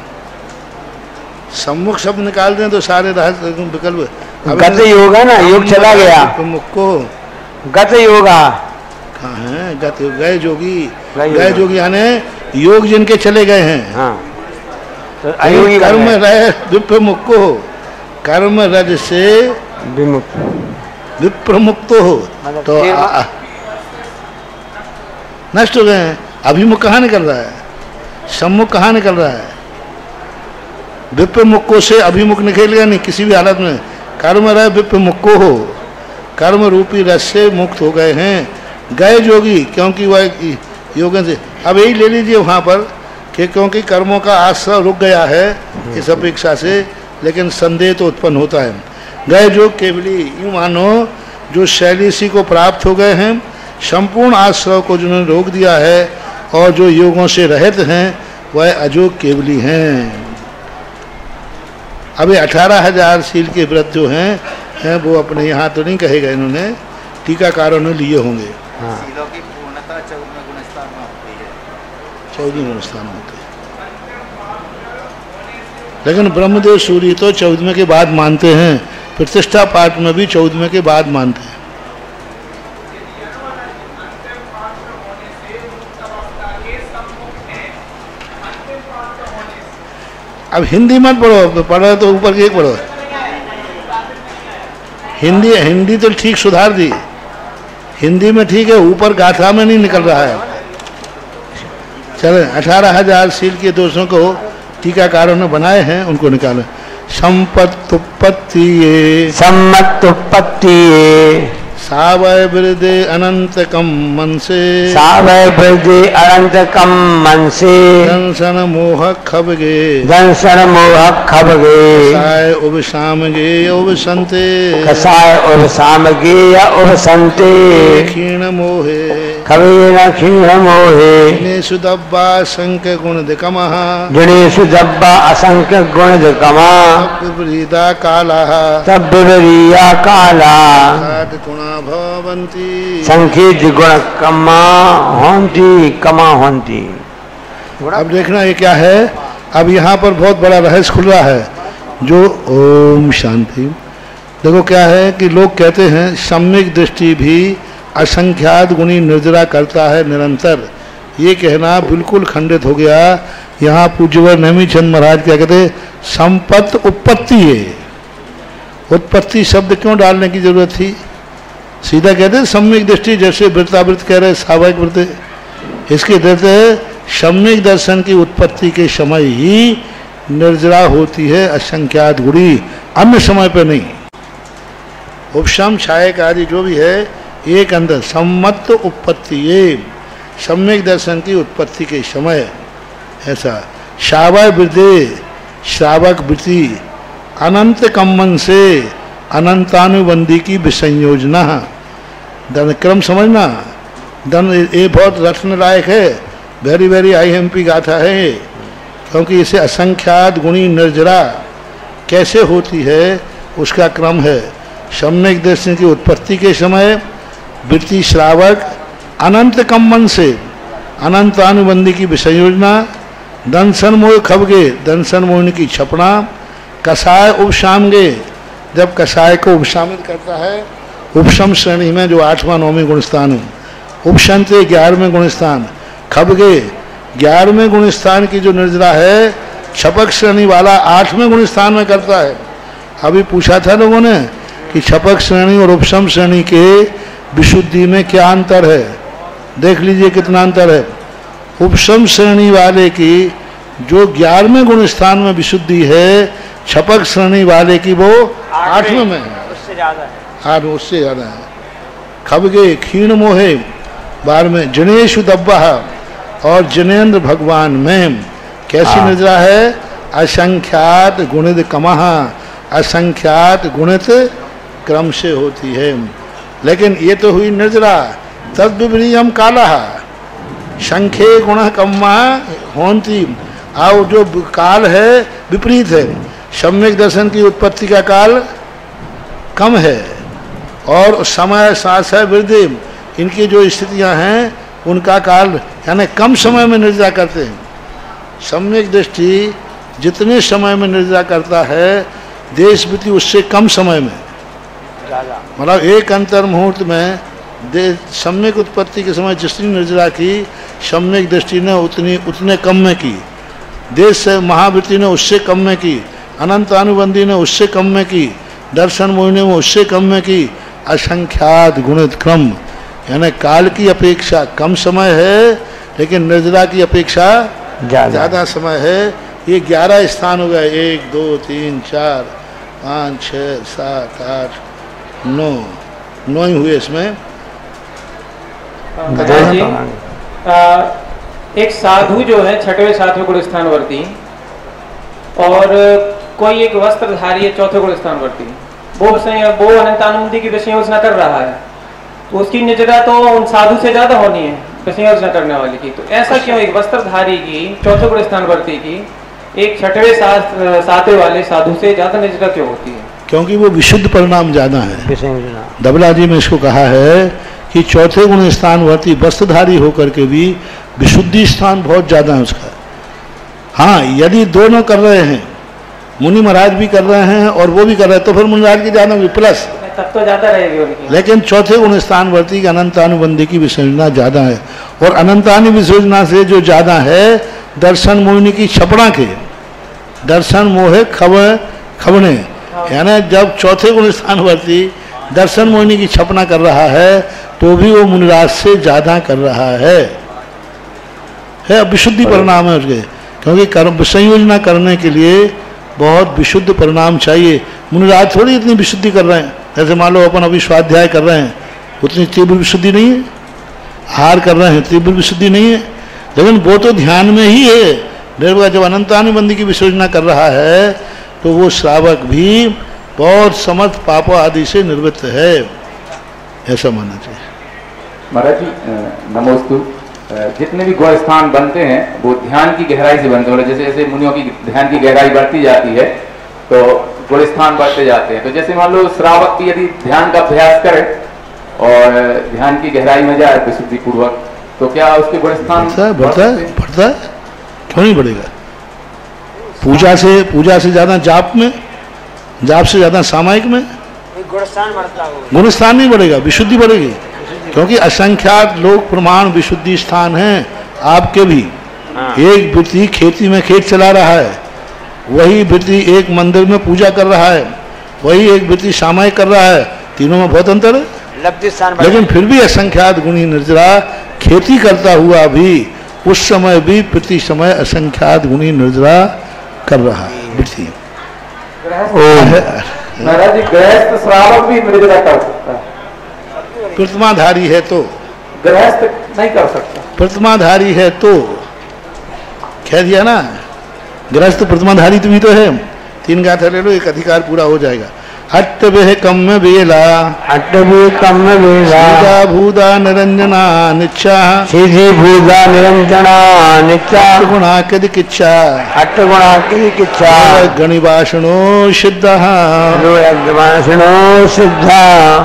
सम्मुख शब्द निकाल दें तो सारे विकल्प। गत योग है ना, योग चला गया। प्रमुख को गत योगा कहाँ है? गत गए जोगी, गए जोगी यानी योग जिनके चले गए हैं। हाँ। तो कर्म रहे विप्रमुख को, कर्म रज से विप्रमुक्त हो तो नष्ट हो गए हैं। अभिमुख कहाँ निकल रहा है? सम्मुख कहाँ निकल रहा है? विप्रमुख से अभिमुख निकलेगा नहीं किसी भी हालत में। कर्म रहे विप्रमुख हो, कर्म रूपी रस से मुक्त हो गए हैं। गए जोगी, क्योंकि वह योगन से। अब यही ले लीजिए वहाँ पर कि क्योंकि कर्मों का आश्रय रुक गया है इस अपेक्षा से, लेकिन संदेह तो उत्पन्न होता है। गए जो केवली, यूँ मानो जो शैलेशी को प्राप्त हो गए हैं, संपूर्ण आश्रय को जिन्होंने रोक दिया है और जो योगों से रहित हैं वह अजोग केवली हैं। अभी 18,000 शील के व्रत जो हैं वो अपने यहाँ तो नहीं कहेगा, इन्होंने टीकाकारों ने लिए होंगे। हाँ। शीलों की पूर्णता 14वें गुणस्थान में होती है। 14वें गुणस्थान होते हैं, लेकिन ब्रह्मदेव सूर्य तो 14वें के बाद मानते हैं। प्रतिष्ठा पाठ में भी 14वें के बाद मानते हैं। अब हिंदी मत पढ़ो, पढ़ो तो ऊपर के एक पढ़ो। हिंदी तो ठीक सुधार दी, हिंदी में ठीक है, ऊपर गाथा में नहीं निकल रहा है। चले 18,000 शील के दोषों को टीकाकारों ने बनाए हैं, उनको निकाले। संपत्तुपत्ति सावय वृद्धि अनंत कम मन से, सावय वृद्धि अनंत कम मन से, दंसन मोह खबगे, दंसन मोह खबगे, कसाय उबसामगे उबसंते, कसाय उबसामगे या उबसंते, क्षीण मोहे खबे न क्षीण मोहे, जिनेषु दब्बा असंख्य गुण दिकमः, जिनेषु दब्बा असंख्य गुण दिकमः, विपरीता कालाः, तब विपरीया काला, भवन्ति संकेत गुण कमा होंती। अब देखना ये क्या है। अब यहाँ पर बहुत बड़ा रहस्य खुल रहा है जो ओम शांति। देखो क्या है कि लोग कहते हैं सम्यक दृष्टि भी असंख्यात गुणी निर्जरा करता है निरंतर। ये कहना बिल्कुल खंडित हो गया। यहाँ पूज्यवर नेमीचंद महाराज क्या कहते, संपत्त उत्पत्ति है। उत्पत्ति शब्द क्यों डालने की जरूरत थी? सीधा कहते सम्यक दृष्टि, जैसे वृत्तावृत्त कह रहे स्वाभाविक वृत्त। इसके कहते सम्यक दर्शन की उत्पत्ति के समय ही निर्जरा होती है असंख्यात गुणी, अन्य समय पर नहीं। उपशम छायक आदि जो भी है एक अंदर सम्मत उत्पत्ति, ये सम्यक दर्शन की उत्पत्ति के समय ऐसा श्रावक वृद्धि, श्रावक वृत्ति अनंत कम्मन से अनंतानुबंधी की विसंयोजना। दन क्रम समझना, दन ये बहुत रत्न लायक है, वेरी वेरी IMP गाथा है ये, क्योंकि इसे असंख्यात गुणी निर्जरा कैसे होती है उसका क्रम है। सम्यक दर्शन की उत्पत्ति के समय वृत्ति श्रावक अनंत कम्मन से अनंत अनुबंधी की विसंयोजना, दंसन मोह खबगे, दंसन मोहन की छपना, कषाय उपशामगे, जब कषाय को उपशामित करता है, उपशम श्रेणी में जो 8वां 9वें गुणस्थान है, उपशंते 11वें गुणस्थान, खबगे 11वें गुणस्थान की जो निर्जरा है छपक श्रेणी वाला 8वें गुणस्थान में करता है। अभी पूछा था लोगों ने कि छपक श्रेणी और उपशम श्रेणी के विशुद्धि में क्या अंतर है, देख लीजिए कितना अंतर है। उपशम श्रेणी वाले की जो 11वें गुणस्थान में विशुद्धि है, छपक श्रेणी वाले की वो 8वें में है, उससे ज्यादा है। हाँ उससे ज्यादा है। खबगे क्षीण मोहे 12वें, जनेशु दब्बा और जनेन्द्र भगवान में कैसी निर्जरा है, असंख्यात गुणित कमह, असंख्यात गुणित क्रम से होती है। लेकिन ये तो हुई निर्जरा, तद विपरीयम काला, संख्ये गुण कम्मा होंती, आओ जो काल है विपरीत है। सम्यक दर्शन की उत्पत्ति का काल कम है और समय साथ है वृद्धि, इनकी जो स्थितियां हैं उनका काल यानी कम समय में निर्जरा करते हैं। सम्यक दृष्टि जितने समय में निर्जरा करता है, देश वृत्ति उससे कम समय में, मतलब एक अंतर मुहूर्त में सम्यक उत्पत्ति के समय जितनी निर्जरा की सम्यक दृष्टि ने उतने कम में की, देश से महावृत्ति ने उससे कम में की, अनंत अनुबंधी ने उससे कम में की, दर्शन मोहिनी ने उससे कम में की। असंख्यात गुणित क्रम यानी काल की अपेक्षा कम समय है लेकिन निर्जरा की अपेक्षा ज़्यादा समय है। ये 11 स्थान हो गए, 1 2 3 4 5 6 7 8 9 ही हुए इसमें। एक साधु जो है 6वें 7वें गुणस्थानवर्ती और कोई एक वस्त्रधारी है 4थे गुणस्थानवर्ती, वो अनंतानुबंधी की विषयोजना कर रहा है, तो उसकी निजरा तो उन साधु से ज्यादा होनी है विषयोजना करने वाले की। तो ऐसा क्यों एक वस्त्रधारी की 4थे गुणस्थानवर्ती की एक 6वें 7वें वाले साधु से ज्यादा निजरा क्यों होती है? क्योंकि वो विशुद्ध परिणाम ज्यादा है। दबला जी में इसको कहा है कि 4थे गुण स्थानवर्ती वस्त्रधारी होकर के भी विशुद्धि स्थान बहुत ज्यादा है उसका। हाँ, यदि दोनों कर रहे हैं, मुनि महाराज भी कर रहे हैं और वो भी कर रहे हैं, तो फिर मुनि महाराज की ज्यादा होगी प्लस, तब तो ज्यादा रहेगी उनकी। लेकिन 4थे गुण स्थानवर्ती की अनंतानुबंधी की विसर्जना ज्यादा है और अनंतानु विसर्जना से जो ज्यादा है दर्शन मोहिनी की छपड़ा के, दर्शन मोहे खबने, यानी जब 4थे गुण स्थानवर्ती दर्शन मोहिनी की छपना कर रहा है तो भी वो मुनिराज से ज्यादा कर रहा है। विशुद्धि परिणाम है उसके, क्योंकि कर्म संयोजना करने के लिए बहुत विशुद्ध परिणाम चाहिए। मुनिराज थोड़ी इतनी विशुद्धि कर रहे हैं, जैसे मान लो अपन अभी स्वाध्याय कर रहे हैं, उतनी तीव्र विशुद्धि नहीं है, आहार कर रहे हैं तीव्र विशुद्धि नहीं है, लेकिन वो तो ध्यान में ही है। जब अनंतानुबंधी की विसर्जना कर रहा है तो वो श्रावक भी बहुत समर्थ पाप आदि से निर्वृत्त है, ऐसा मानना चाहिए। महाराज जी नमोस्तु। जितने भी गुण स्थान बनते हैं वो ध्यान की गहराई से बनते हैं, जैसे जैसे मुनियों की ध्यान की गहराई बढ़ती जाती है तो गुण स्थान बढ़ते जाते हैं। तो जैसे मान लो श्रावक भी यदि ध्यान का अभ्यास करे और ध्यान की गहराई में जाए विशुद्धि पूर्वक, तो क्या उसके गुण स्थान बढ़ता है? क्यों नहीं बढ़ेगा? पूजा से ज्यादा जाप में, जाप से ज्यादा सामायिक में गुणस्थान नहीं बढ़ेगा, विशुद्धि बढ़ेगी। क्योंकि असंख्यात लोक प्रमाण विशुद्धि स्थान हैं आपके भी। एक वृत्ति खेती में खेत चला रहा है, वही वृत्ति एक मंदिर में पूजा कर रहा है, वही एक वृत्ति सामायिक कर रहा है, तीनों में बहुत अंतर है। लेकिन फिर भी असंख्यात गुणी निर्जरा खेती करता हुआ भी उस समय भी प्रति समय असंख्यात गुणी निर्जरा कर रहा है वृत्ति। महाराज जी गृहस्थ श्रावक भी निर्जरा कर सकता है? प्रतिमाधारी है तो, गृहस्थ नहीं कर सकता। प्रतिमाधारी है तो कह दिया ना, गृहस्थ प्रतिमाधारी तुम्ही तो है, 3 गाथा ले लो, एक अधिकार पूरा हो जाएगा। अट्टभे कम्म बेला, अट्टभे कम्म बेला, सीधा भूदा निरंजना निच्चा, सीधी भूदा निरंजना निच्चा, गुणाकद किच्चा, अट्ट गुणाकद किच्चा, गणिवासनो सिद्धा, गणिवासनो सिद्धा।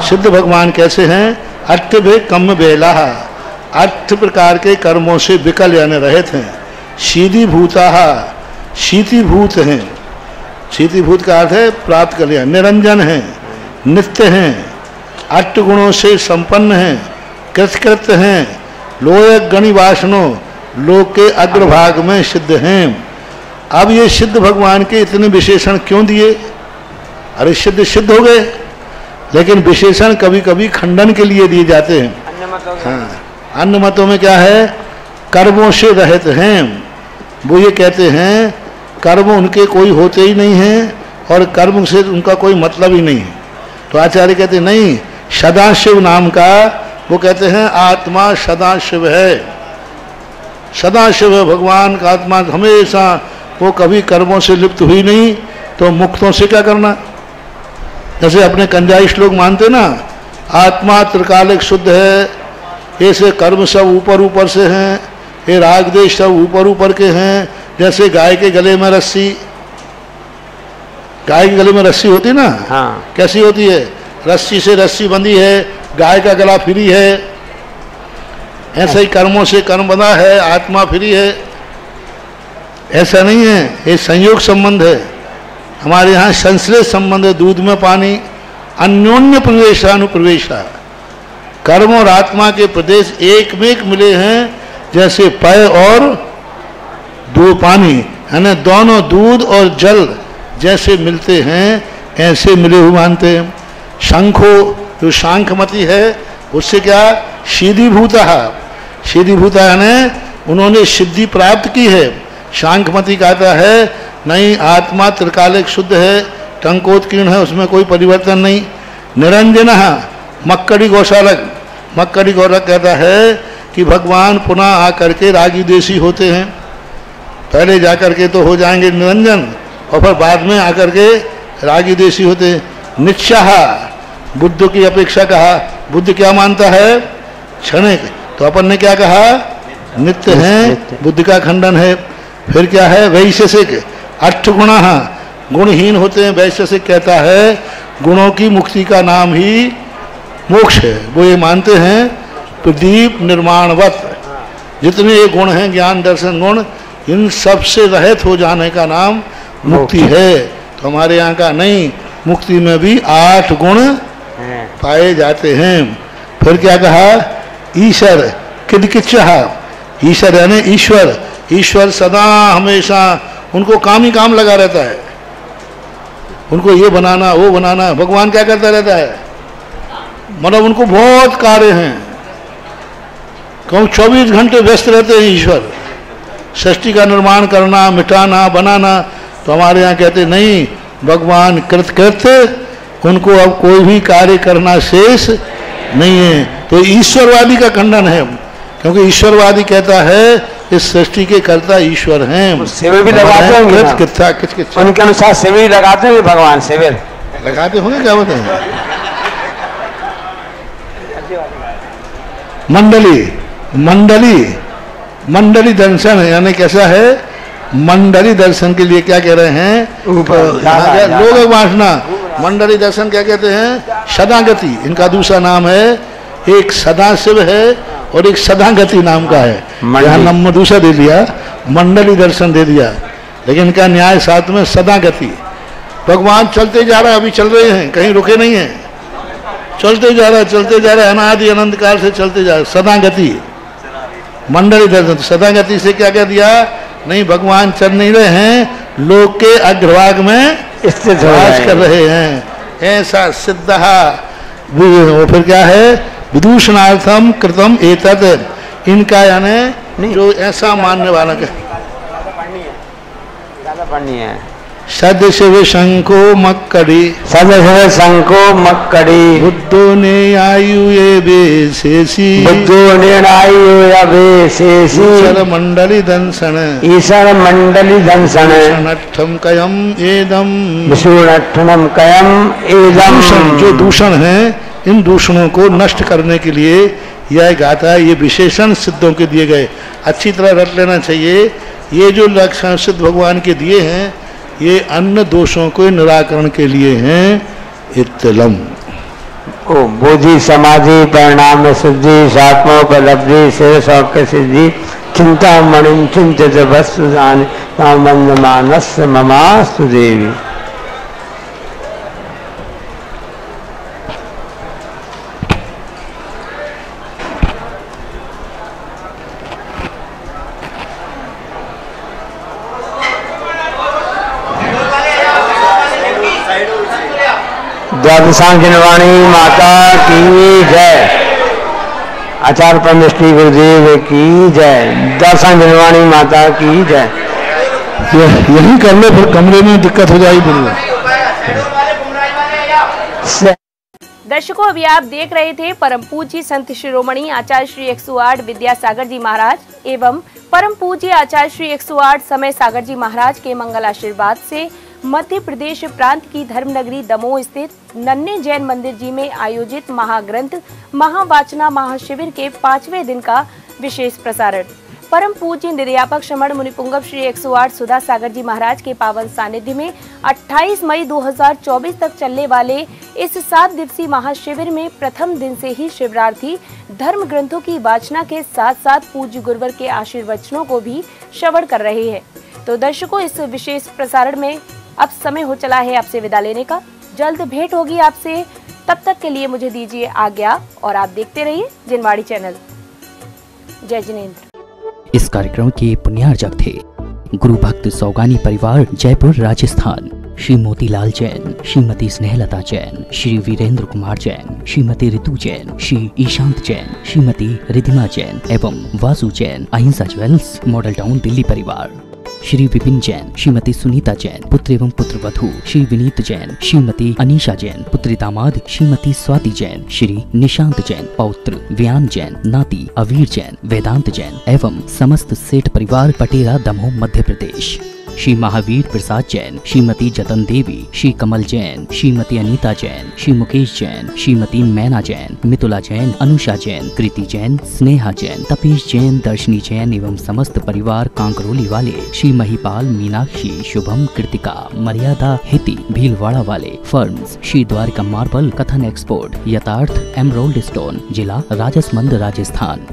सिद्ध भगवान कैसे हैं? अट्टभे कम्म बेला, 8 प्रकार के कर्मों से विकल यानी रहित हैं। सीधी भूता, शीतिभूत हैं, शीतिभूत का अर्थ है प्राप्त कर लिया। निरंजन है, नित्य हैं, 8 गुणों से संपन्न हैं, कृतकृत हैं, लोय गणिवासनो, लोक के अग्रभाग में सिद्ध हैं। अब ये सिद्ध भगवान के इतने विशेषण क्यों दिए? अरे सिद्ध सिद्ध हो गए, लेकिन विशेषण कभी कभी खंडन के लिए दिए जाते हैं। हाँ, अन्य मतों में क्या है? कर्मों से रहित हैं। वो ये कहते हैं कर्म उनके कोई होते ही नहीं हैं और कर्म से उनका कोई मतलब ही नहीं है। तो आचार्य कहते नहीं, सदाशिव नाम का वो कहते हैं आत्मा सदाशिव है, सदाशिव है भगवान का आत्मा हमेशा, वो कभी कर्मों से लिप्त हुई नहीं, तो मुक्तों से क्या करना? जैसे अपने कंजाई श्लोक मानते ना, आत्मा त्रिकालिक शुद्ध है, ऐसे कर्म सब ऊपर ऊपर से हैं, ये राग देश सब ऊपर ऊपर के हैं। जैसे गाय के गले में रस्सी, गाय के गले में रस्सी होती है ना, हाँ। कैसी होती है? रस्सी से रस्सी बंधी है, गाय का गला फ्री है। ऐसे ही कर्मों से कर्म बंधा है, आत्मा फ्री है। ऐसा नहीं है, ये संयोग संबंध है। हमारे यहाँ संश्लेष संबंध है, दूध में पानी, अन्योन्य प्रवेशानुप्रवेशा। कर्म और आत्मा के प्रदेश एक में एक मिले हैं, जैसे पेय और दो पानी, है ना, दोनों दूध और जल जैसे मिलते हैं ऐसे मिले हुए मानते हैं। शंखो जो शांखमती है, उससे क्या? सीधीभूता, सीधीभूता यानी उन्होंने सिद्धि प्राप्त की है। शांखमती कहता है नहीं, आत्मा त्रिकालिक शुद्ध है, टंकोत्कीर्ण है, उसमें कोई परिवर्तन नहीं। निरंजन मक्कड़ी गौशालक, मक्कड़ी गौरक कहता है कि भगवान पुनः आकर के रागी देशी होते हैं। पहले जाकर के तो हो जाएंगे निरंजन और फिर बाद में आकर के रागी देशी होते हैं। निश्चय बुद्ध की अपेक्षा कहा, बुद्ध क्या मानता है? क्षणिक, तो अपन ने क्या कहा? नित्य है, बुद्ध का खंडन है। फिर क्या है? वैशेषिक, 8 गुण गुणहीन होते हैं। वैशेषिक कहता है गुणों की मुक्ति का नाम ही मोक्ष है। वो ये मानते हैं प्रदीप निर्माणवत, जितने ये गुण हैं ज्ञान दर्शन गुण, इन सब से रहित हो जाने का नाम मुक्ति है। तो हमारे यहाँ का नहीं, मुक्ति में भी 8 गुण पाए जाते हैं। फिर क्या कहा? ईश्वर किदकिच्चा, ईश्वर यानी ईश्वर, ईश्वर सदा हमेशा उनको काम ही काम लगा रहता है, उनको ये बनाना वो बनाना। भगवान क्या करता रहता है? मतलब उनको बहुत कार्य हैं, कहूँ 24 घंटे व्यस्त रहते हैं ईश्वर, सृष्टि का निर्माण करना, मिटाना, बनाना। तो हमारे यहाँ कहते नहीं, भगवान कृतकृत्य, उनको अब कोई भी कार्य करना शेष नहीं है। तो ईश्वरवादी का खंडन है, क्योंकि ईश्वरवादी कहता है इस सृष्टि के कर्ता ईश्वर हैं। शिविर भी लगाते होंगे, उनके अनुसार शिविर लगाते होंगे, भगवान शिविर लगाते होंगे, क्या बोलते हैं? मंडली, मंडली, मंडली दर्शन यानी कैसा है? मंडली दर्शन के लिए क्या कह रहे हैं? लोग वासना। मंडली दर्शन क्या कहते हैं? सदागति, इनका दूसरा नाम है। एक सदाशिव है और एक सदागति नाम का है। यहाँ नंबर दूसरा दे दिया, मंडली दर्शन दे दिया, लेकिन इनका न्याय साथ में सदागति। भगवान चलते जा रहा है, अभी चल रहे हैं, कहीं रुके नहीं हैं, चलते जा रहा है, चलते जा रहा है, अनादि अनंत काल से चलते जा रहे। सदागति, मंडली दर्शन। सदागति से क्या कह दिया? नहीं, भगवान चल नहीं रहे हैं, लोक के अग्रभाग में स्थित कर रहे हैं, ऐसा सिद्ध। वो फिर क्या है? विदूषणार्थम कृतम एतद, इनका यानी जो ऐसा मानने वाला का पढ़नी है। सदशिव शंको मक्कड़ी, सदशिव शंको मक्कड़ी, बुद्धो ने आयु ये बेशेषी, बुद्धो ने आयु ये बेशेषी, ईश्वर मंडली दंसन, ईश्वर मंडली दंसन, विषुणट्ठम कयम एदम, विषुणट्ठम कयम एदम। जो दूषण है, इन दूषणों को नष्ट करने के लिए यह गाथा, ये विशेषण सिद्धों के दिए गए, अच्छी तरह रट लेना चाहिए। ये जो लक्षण सिद्ध भगवान के दिए हैं, ये अन्य दोषों को निराकरण के लिए हैं। इत्तलम ओ बोधि समाधि परिणाम सिद्धि सात्मोपलब्धि सिर सौख्य सिद्धि चिंता मणि चिंतित वस्तु दान तामंद मानस ममास्तु देवी। द्वादशांजनवाणी माता की जय, आचार्य परमेश्वरी गुरुदेव की जय, द्वादशांजनवाणी माता की जय। यही कर लो, फिर कमरे में दिक्कत हो जाएगी। दर्शकों, अभी आप देख रहे थे परम पूज्य संत शिरोमणि आचार्य श्री 108 विद्यासागर जी महाराज एवं परम पूज्य आचार्य श्री 108 समय सागर जी महाराज के मंगल आशीर्वाद से मध्य प्रदेश प्रांत की धर्मनगरी दमोह स्थित नन्हे जैन मंदिर जी में आयोजित महाग्रंथ महावाचना महाशिविर के 5वें दिन का विशेष प्रसारण परम पूज्य निर्यापक श्रमण मुनिपुंगव श्री 108 सुधा सागर जी महाराज के पावन सानिध्य में 28 मई 2024 तक चलने वाले इस 7 दिवसीय महाशिविर में प्रथम दिन से ही शिविरार्थी धर्म ग्रंथों की वाचना के साथ साथ पूज्य गुरुवर के आशीर्वचनों को भी श्रवण कर रहे हैं। तो दर्शकों, इस विशेष प्रसारण में अब समय हो चला है आपसे विदा लेने का। जल्द भेंट होगी आपसे, तब तक के लिए मुझे दीजिए आज्ञा और आप देखते रहिए जिनवाड़ी चैनल। जय जिनेंद्र। इस कार्यक्रम के पुण्यार्जक थे गुरु भक्त सौगानी परिवार, जयपुर राजस्थान। श्री मोतीलाल जैन, श्रीमती स्नेहलता जैन, श्री वीरेंद्र कुमार जैन, श्रीमती ऋतु जैन, श्री ईशांत जैन, श्रीमती रिधिमा जैन एवं वासु जैन, अहिंसा ज्वेल्स, मॉडल टाउन, दिल्ली परिवार। श्री विपिन जैन, श्रीमती सुनीता जैन, पुत्र एवं पुत्र वधू, श्री विनीत जैन, श्रीमती अनीशा जैन, पुत्री दामाद श्रीमती स्वाति जैन, श्री निशांत जैन, पौत्र व्यान जैन, नाती अवीर जैन, वेदांत जैन एवं समस्त सेठ परिवार, पटेरा, दमोह, मध्य प्रदेश। श्री महावीर प्रसाद जैन, श्रीमती जतन देवी, श्री कमल जैन, श्रीमती अनीता जैन, श्री मुकेश जैन, श्रीमती मैना जैन, मितुला जैन, अनुषा जैन, कृति जैन, स्नेहा जैन, तपेश जैन, दर्शनी जैन एवं समस्त परिवार कांकरोली वाले, श्री महिपाल, मीनाक्षी, शुभम, कृतिका, मर्यादा, हिति, भीलवाड़ा वाले फर्म्स, श्री द्वारिका मार्बल, कथन एक्सपोर्ट, यथार्थ, एमरोल्ड स्टोन, जिला राजसमंद, राजस्थान।